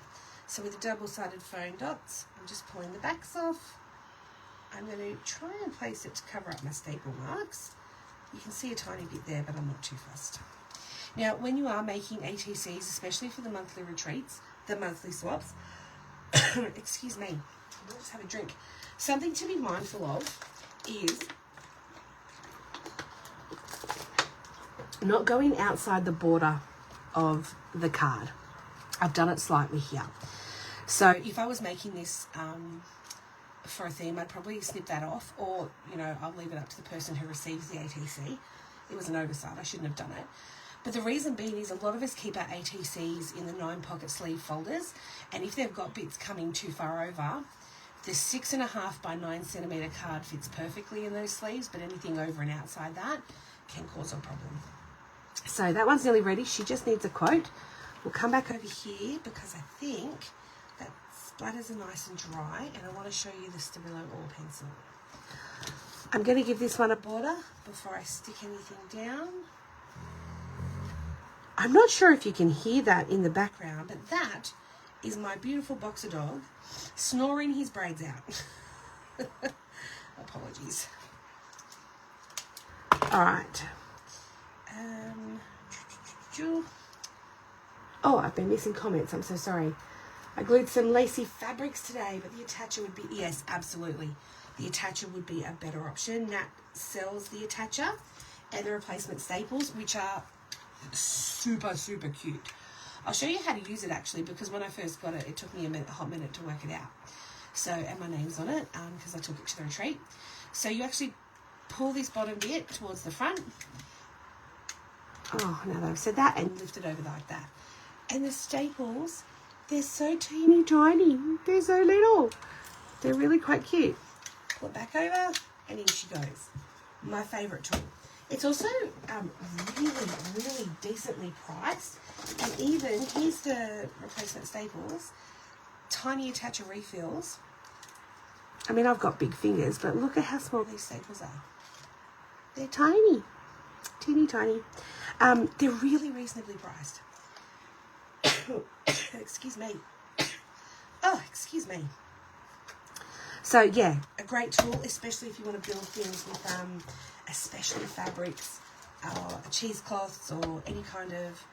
so with the double-sided foam dots, I'm just pulling the backs off. I'm going to try and place it to cover up my staple marks. You can see a tiny bit there, but I'm not too fussed. Now, when you are making ATCs, especially for the monthly retreats, the monthly swaps, excuse me, I'll just have a drink. Something to be mindful of is not going outside the border of the card. I've done it slightly here. So if I was making this for a theme, I'd probably snip that off, or, you know, I'll leave it up to the person who receives the ATC. It was an oversight. I shouldn't have done it. But the reason being is a lot of us keep our ATCs in the 9-pocket sleeve folders, and if they've got bits coming too far over, the 6.5 by 9 centimetre card fits perfectly in those sleeves, but anything over and outside that can cause a problem. So that one's nearly ready. She just needs a quote. We'll come back over here because I think that splatters are nice and dry, and I want to show you the Stabilo All Pencil. I'm going to give this one a border before I stick anything down. I'm not sure if you can hear that in the background, but that is my beautiful boxer dog snoring his braids out. Apologies. All right. Oh, I've been missing comments. I'm so sorry. I glued some lacy fabrics today, but the attacher would be, yes, absolutely. The attacher would be a better option. Nat sells the attacher and the replacement staples, which are super, super cute. I'll show you how to use it actually, because when I first got it, it took me a hot minute to work it out. So, and my name's on it because I took it to the retreat. So you actually pull this bottom bit towards the front. Oh, now that I've said that, and lift it over like that. And the staples, they're so teeny tiny. They're so little. They're really quite cute. Pull it back over, and in she goes. My favourite tool. It's also really, really decently priced. And even, here's the replacement staples, tiny attacher refills. I mean, I've got big fingers, but look at how small these staples are. They're tiny. Teeny tiny. They're really reasonably priced. Excuse me. Oh, excuse me. So, yeah, a great tool, especially if you want to build things with especially fabrics or cheesecloths or any kind of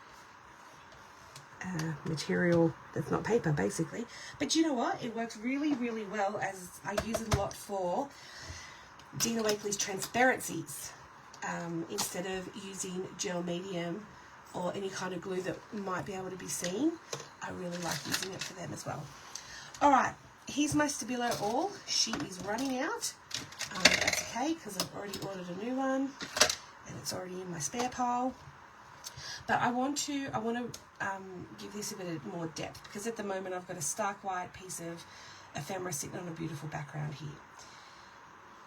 material that's not paper, basically. But you know what? It works really, really well, as I use it a lot for Dina Wakley's transparencies. Instead of using gel medium or any kind of glue that might be able to be seen, I really like using it for them as well. All right, here's my Stabilo All. She is running out. That's okay because I've already ordered a new one and it's already in my spare pile. But I want to give this a bit more depth because at the moment I've got a stark white piece of ephemera sitting on a beautiful background here.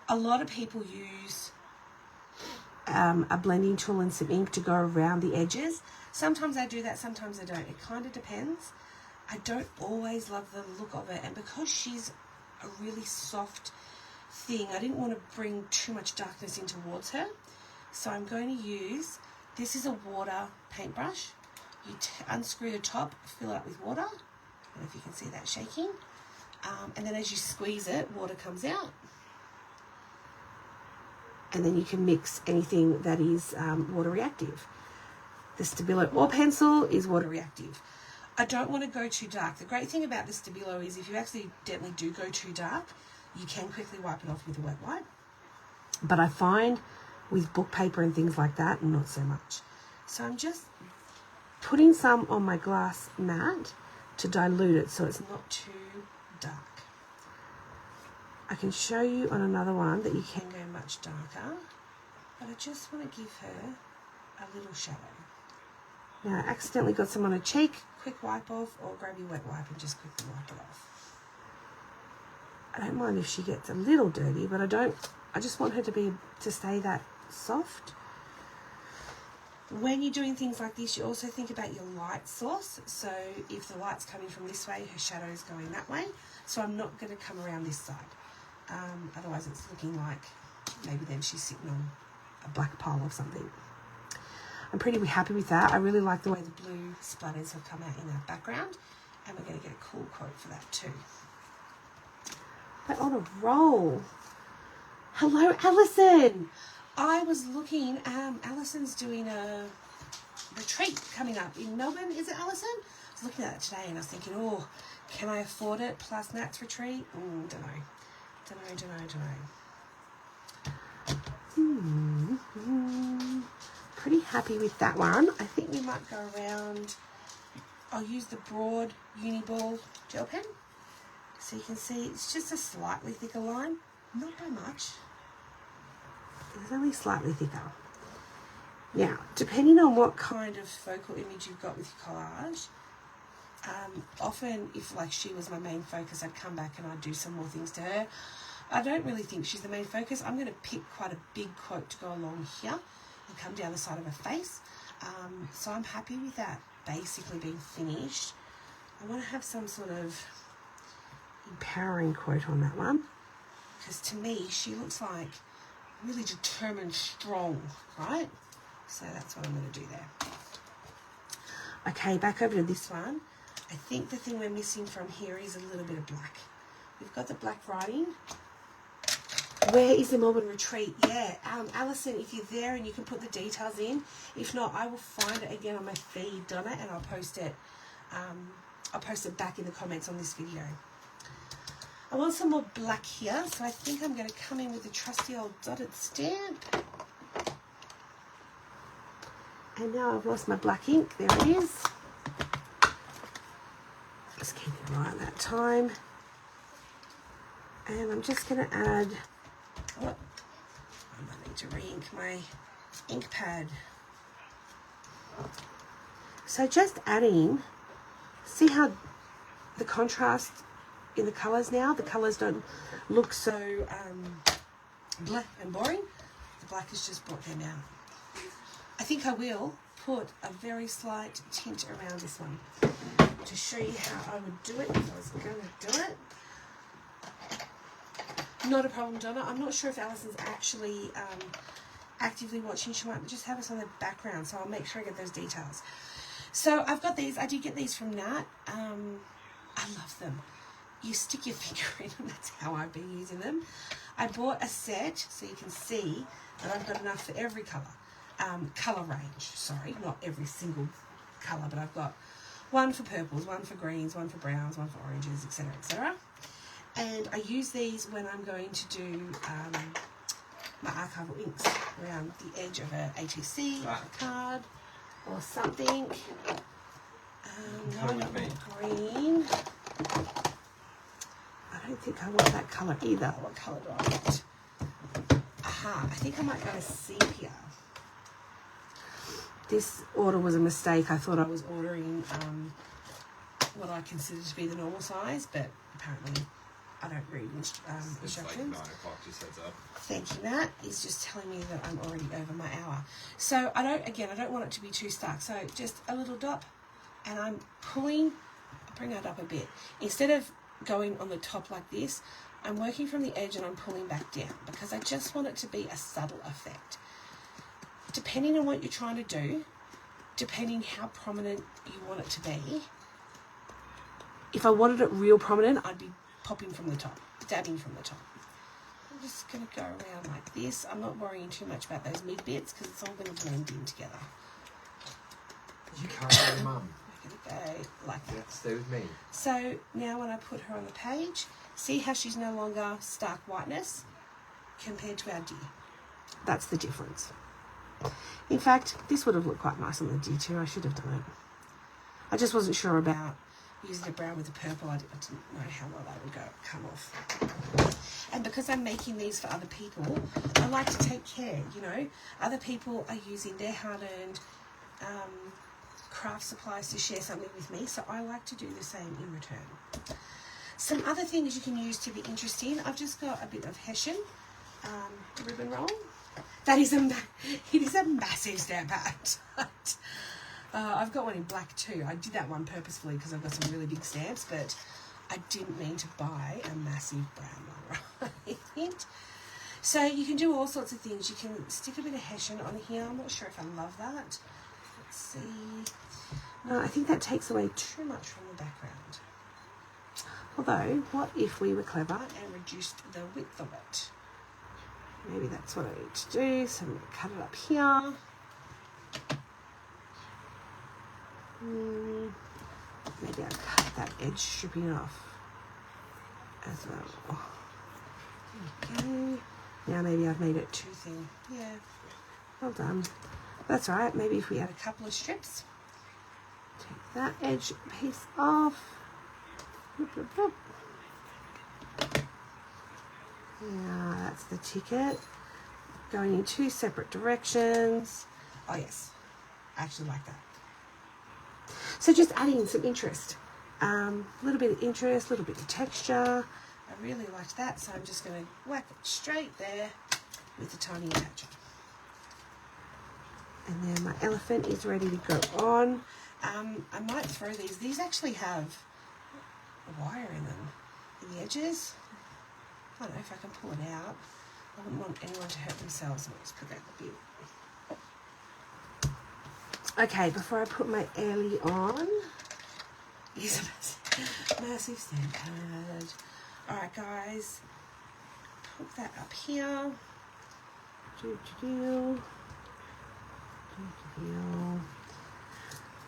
A lot of people use a blending tool and some ink to go around the edges. Sometimes I do that, sometimes I don't. It kind of depends. I don't always love the look of it, and because she's a really soft thing, I didn't want to bring too much darkness in towards her. So I'm going to use, this is a water paintbrush. You unscrew the top, fill it up with water. I don't know if you can see that shaking. And then as you squeeze it, water comes out. And then you can mix anything that is water reactive. The Stabilo Ore Pencil is water reactive. I don't want to go too dark. The great thing about the Stabilo is if you accidentally do go too dark, you can quickly wipe it off with a wet wipe. But I find with book paper and things like that, not so much. So I'm just putting some on my glass mat to dilute it so it's not too dark. I can show you on another one that you can go much darker, but I just want to give her a little shadow. Now I accidentally got some on her cheek, quick wipe off, or grab your wet wipe and just quickly wipe it off. I don't mind if she gets a little dirty, but I just want her to stay that soft. When you're doing things like this, you also think about your light source. So if the light's coming from this way, her shadow's going that way. So I'm not going to come around this side. Otherwise it's looking like maybe then she's sitting on a black pile or something. I'm pretty happy with that. I really like the way the blue splatters have come out in that background, and we're going to get a cool quote for that too. But on a roll. Hello, Alison. I was looking, Alison's doing a retreat coming up in Melbourne. Is it, Alison? I was looking at it today and I was thinking, oh, can I afford it plus Nat's retreat? Don't know. Pretty happy with that one. I think we might go around. I'll use the broad Uniball gel pen. So you can see it's just a slightly thicker line. Not by much. It's only slightly thicker. Now, depending on what kind of focal image you've got with your collage, often if like she was my main focus, I'd come back and I'd do some more things to her. I don't really think she's the main focus. I'm going to pick quite a big quote to go along here and come down the side of her face. So I'm happy with that basically being finished. I want to have some sort of empowering quote on that one, because to me she looks like really determined, strong, right? So that's what I'm going to do there. Okay, back over to this one. I think the thing we're missing from here is a little bit of black. We've got the black writing. Where is the Melbourne retreat? Yeah, Alison, if you're there and you can put the details in. If not, I will find it again on my feed, Donna, and I'll post it. I'll post it back in the comments on this video. I want some more black here, so I think I'm going to come in with the trusty old dotted stamp. And now I've lost my black ink. There it is. Just keep it right that time. And I'm just going to add... Oh, I might need to re-ink my ink pad. So just adding... See how the contrast in the colours now? The colours don't look so black and boring. The black is just brought there now. I think I will put a very slight tint around this one to show you how I would do it if I was going to do it. Not a problem, Donna. I'm not sure if Alison's actually actively watching. She might just have us on the background, so I'll make sure I get those details. So I've got these. I did get these from Nat. I love them. You stick your finger in them. That's how I've been using them. I bought a set so you can see that I've got enough for every colour. Colour range, sorry, not every single colour, but I've got one for purples, one for greens, one for browns, one for oranges, etc., etc. And I use these when I'm going to do my archival inks around the edge of a ATC or a card or something. No, I don't want green. I don't think I want that colour either. What colour do I want? I think I might go a sepia. This order was a mistake. I thought I was ordering what I consider to be the normal size, but apparently I don't read It's like instructions. 9 o'clock, just heads up. Thank you, Matt. He's just telling me that I'm already over my hour. So I don't want it to be too stuck. So just a little dot, and I'm pulling, bring it up a bit. Instead of going on the top like this, I'm working from the edge and I'm pulling back down because I just want it to be a subtle effect. Depending on what you're trying to do, depending how prominent you want it to be, if I wanted it real prominent, I'd be popping from the top, dabbing from the top. I'm just going to go around like this. I'm not worrying too much about those mid bits because it's all going to blend in together. You can't go, Mum. I'm going to go like that. Yeah, stay with me. So now when I put her on the page, see how she's no longer stark whiteness compared to our deer. That's the difference. In fact, this would have looked quite nice on the deer too. I should have done it. I just wasn't sure about using the brown with the purple. I didn't know how well that would come off. And because I'm making these for other people, I like to take care, you know. Other people are using their hard-earned craft supplies to share something with me, so I like to do the same in return. Some other things you can use to be interesting. I've just got a bit of Hessian ribbon roll. It is a massive stamp pad. I've got one in black too. I did that one purposefully because I've got some really big stamps, but I didn't mean to buy a massive brown one, right? So you can do all sorts of things. You can stick a bit of Hessian on here. I'm not sure if I love that. Let's see. No, I think that takes away too much from the background. Although, what if we were clever and reduced the width of it? Maybe that's what I need to do. So I'm going to cut it up here. Maybe I'll cut that edge stripping off as well. Okay. Now maybe I've made it too thin. Yeah. Well done. That's right. Maybe if we add a couple of strips. Take that edge piece off. Yeah, that's the ticket. Going in two separate directions. Oh yes, I actually like that. So just adding some interest. A little bit of interest, a little bit of texture. I really liked that, so I'm just going to whack it straight there with the tiny attacher. And then my elephant is ready to go on. I might throw these. These actually have a wire in them, in the edges. I don't know if I can pull it out. I wouldn't want anyone to hurt themselves. I'll just put that a bit. Okay, before I put my Ellie on, here's a massive stamp pad. Alright guys, put that up here.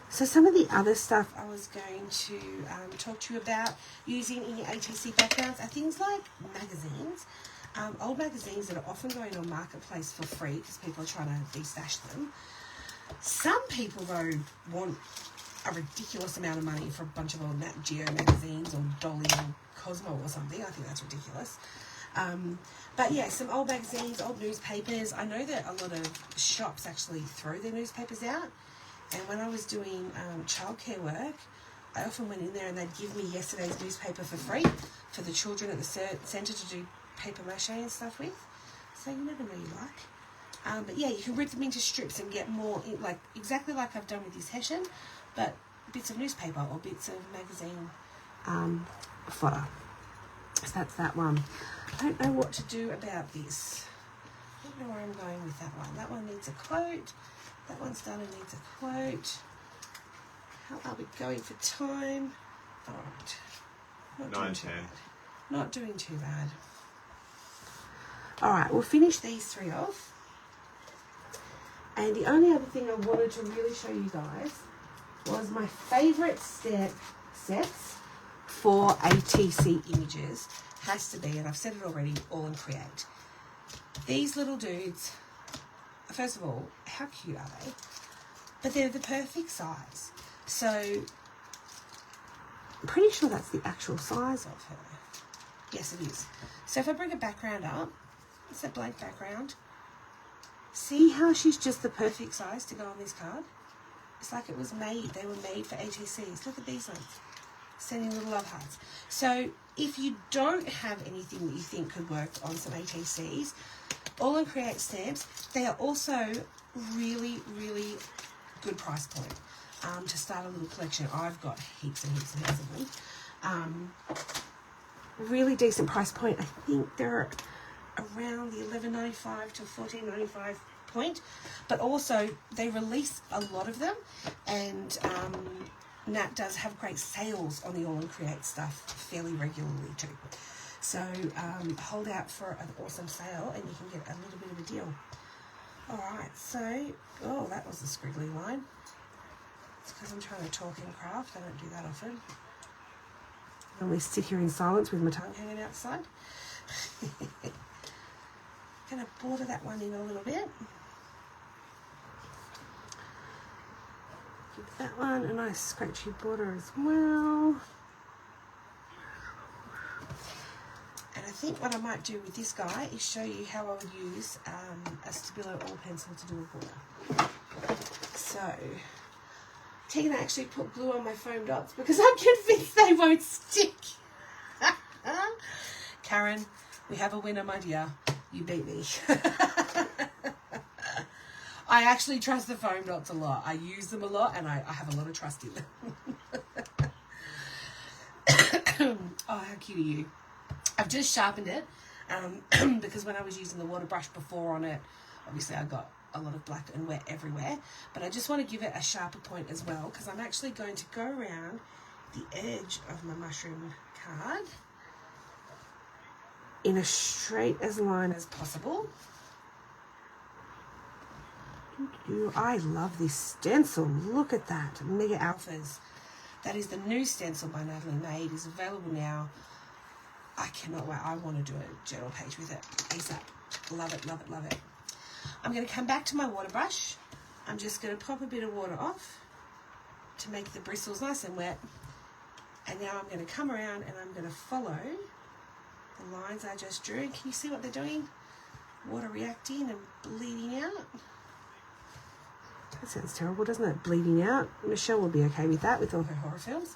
So some of the other stuff I was going to talk to you about using in your ATC backgrounds are things like magazines. Old magazines that are often going on Marketplace for free because people are trying to de-stash them. Some people, though, want a ridiculous amount of money for a bunch of old Nat Geo magazines or Dolly or Cosmo or something. I think that's ridiculous. But yeah, some old magazines, old newspapers. I know that a lot of shops actually throw their newspapers out. And when I was doing childcare work, I often went in there and they'd give me yesterday's newspaper for free for the children at the centre to do paper mache and stuff with. So you never know you like. But yeah, you can rip them into strips and get more, like exactly like I've done with this Hessian, but bits of newspaper or bits of magazine fodder. So that's that one. I don't know what to do about this. I don't know where I'm going with that one. That one needs a quote. That one's done and needs a quote. How are we going for time? All right. Not doing too bad. Not doing too bad. All right, we'll finish these three off. And the only other thing I wanted to really show you guys was my favourite stamp sets for ATC images has to be, and I've said it already, All in Create. These little dudes, first of all, how cute are they? But they're the perfect size. So, I'm pretty sure that's the actual size of her. Yes, it is. So if I bring a background up, it's a blank background. See how she's just the perfect size to go on this card? It's like it was made. They were made for ATCs. Look at these ones. Sending little love hearts. So if you don't have anything that you think could work on some ATCs, All in Create stamps, they are also really, really good price point to start a little collection. I've got heaps and heaps and heaps of them. Really decent price point. I think they're around the $11.95 to $14.95 point, but also they release a lot of them, and Nat does have great sales on the All in Create stuff fairly regularly too. So hold out for an awesome sale and you can get a little bit of a deal. Alright, so, oh, that was a squiggly line. It's because I'm trying to talk in craft. I don't do that often. I normally sit here in silence with my tongue hanging outside. Going to border that one in a little bit. Give that one a nice scratchy border as well. And I think what I might do with this guy is show you how I would use a Stabilo oil pencil to do a border. So, I'm going to actually put glue on my foam dots because I'm convinced they won't stick. Karen, we have a winner, my dear. You beat me. I actually trust the foam dots a lot. I use them a lot and I have a lot of trust in them. Oh, how cute are you? I've just sharpened it because when I was using the water brush before on it, obviously I got a lot of black and wet everywhere, but I just want to give it a sharper point as well because I'm actually going to go around the edge of my mushroom card in a straight as line as possible. I love this stencil. Look at that. Mega Alphas. That is the new stencil by Natalie May. It is available now. I cannot wait. I want to do a journal page with it ASAP. Love it, love it, love it. I'm going to come back to my water brush. I'm just going to pop a bit of water off to make the bristles nice and wet. And now I'm going to come around and I'm going to follow the lines I just drew. Can you see what they're doing? Water reacting and bleeding out. That sounds terrible, doesn't it? Bleeding out. Michelle will be okay with that with all her horror films.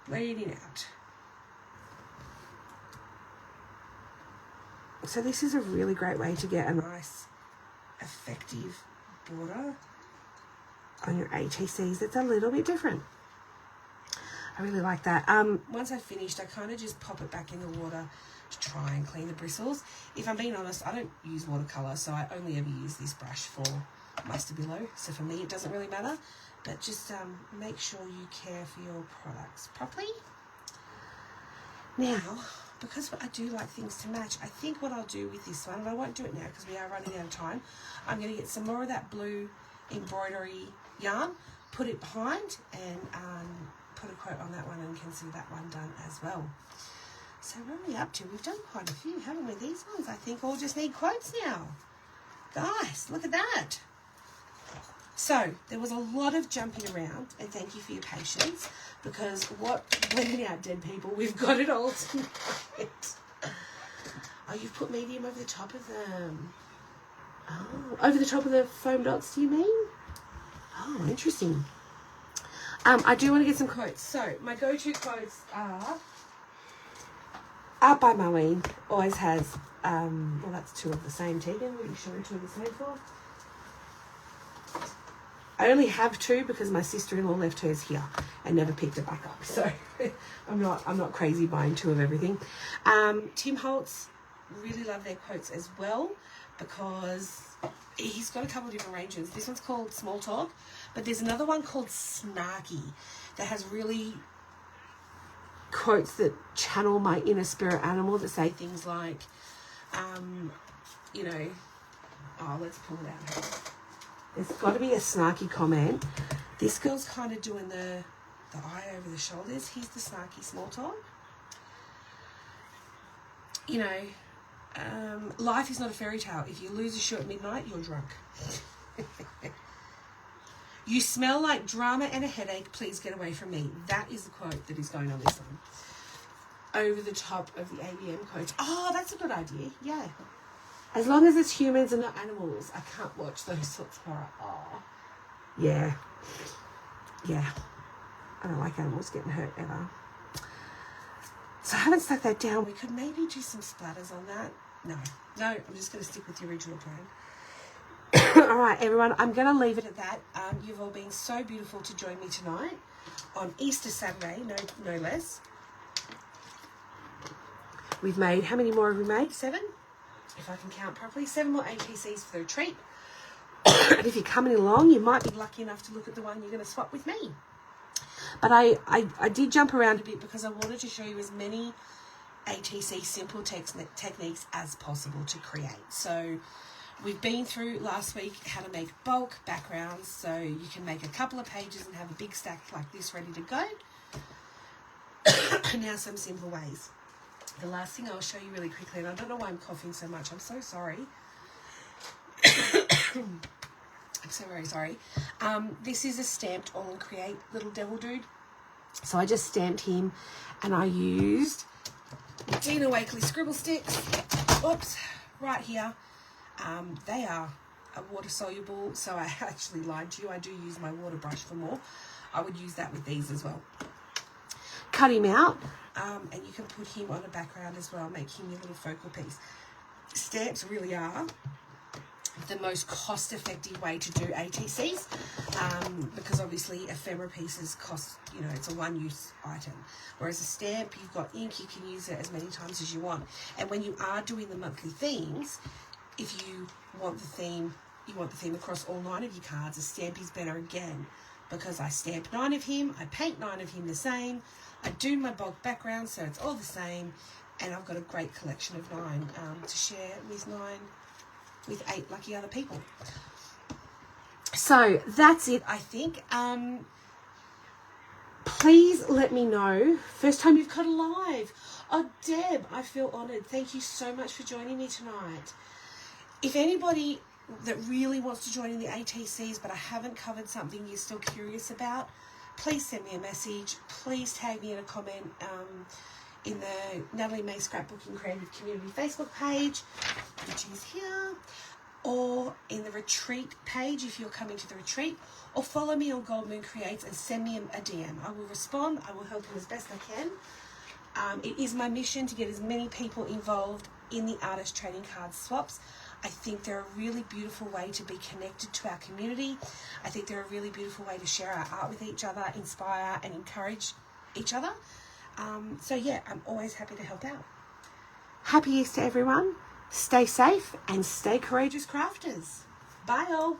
Bleeding out. So this is a really great way to get a nice, effective border on your ATCs. It's a little bit different. I really like that. Once I've finished, I kind of just pop it back in the water to try and clean the bristles. If I'm being honest, I don't use watercolour, so I only ever use this brush for my Stabilo. So for me, it doesn't really matter. But just make sure you care for your products properly. Now, because I do like things to match, I think what I'll do with this one, and I won't do it now because we are running out of time, I'm going to get some more of that blue embroidery yarn, put it behind, and put a quote on that one and consider that one done as well. So where are we up to? We've done quite a few, haven't we? These ones, I think, all just need quotes now. Guys, look at that. So there was a lot of jumping around, and thank you for your patience, because what went out, dead people, we've got it all tonight. Oh, you've put medium over the top of them. Oh, over the top of the foam dots, do you mean? Oh, interesting. I do want to get some quotes. So my go-to quotes are Art by Marlene. Always has, well, that's two of the same, Tegan. What are you showing two of the same for? I only have two because my sister-in-law left hers here and never picked it back up. So I'm not crazy buying two of everything. Tim Holtz, really love their quotes as well because he's got a couple of different ranges. This one's called Small Talk, but there's another one called Snarky that has really quotes that channel my inner spirit animal that say things like, you know, oh, let's pull it out. There's got to be a snarky comment. This girl's kind of doing the eye over the shoulders. Here's the snarky small talk. You know, life is not a fairy tale. If you lose a shoe at midnight, you're drunk. You smell like drama and a headache. Please get away from me. That is the quote that is going on this one. Over the top of the ABM quote. Oh, that's a good idea. Yeah. As long as it's humans and not animals, I can't watch those sorts of horror. Oh, yeah. Yeah. I don't like animals getting hurt ever. So I haven't stuck that down. We could maybe do some splatters on that. No, I'm just going to stick with the original plan. All right, everyone, I'm going to leave it at that. You've all been so beautiful to join me tonight on Easter Saturday, no less. We've made, how many more have we made? 7? If I can count properly. 7 more ATCs for the retreat. And if you're coming along, you might be lucky enough to look at the one you're going to swap with me. But I did jump around a bit because I wanted to show you as many ATC simple techniques as possible to create. So we've been through last week how to make bulk backgrounds, so you can make a couple of pages and have a big stack like this ready to go. Now some simple ways. The last thing I'll show you really quickly, and I don't know why I'm coughing so much, I'm so sorry. I'm so very sorry. This is a stamped on Create little devil dude. So I just stamped him and I used Dina Wakley scribble sticks. Oops, right here. They are water soluble, so I actually lied to you. I do use my water brush for more. I would use that with these as well. Cut him out, and you can put him on a background as well, make him your little focal piece. Stamps really are the most cost-effective way to do ATCs, because obviously ephemera pieces cost, it's a one-use item. Whereas a stamp, you've got ink, you can use it as many times as you want. And when you are doing the monthly themes, if you want the theme across all 9 of your cards, a stamp is better again, because I stamp 9 of him, I paint 9 of him the same, I do my bulk background so it's all the same, and I've got a great collection of 9 to share with 8 lucky other people. So that's it, I think. Please let me know. First time you've cut a live. Oh, Deb, I feel honoured. Thank you so much for joining me tonight. If anybody that really wants to join in the ATCs but I haven't covered something you're still curious about, please send me a message. Please tag me in a comment in the Natalie May Scrapbooking Creative Community Facebook page, which is here, or in the retreat page if you're coming to the retreat, or follow me on Gold Moon Creates and send me a DM. I will respond. I will help you as best I can. It is my mission to get as many people involved in the artist trading card swaps. I think they're a really beautiful way to be connected to our community. I think they're a really beautiful way to share our art with each other, inspire and encourage each other. So yeah, I'm always happy to help out. Happy Easter, everyone. Stay safe and stay courageous, crafters. Bye all.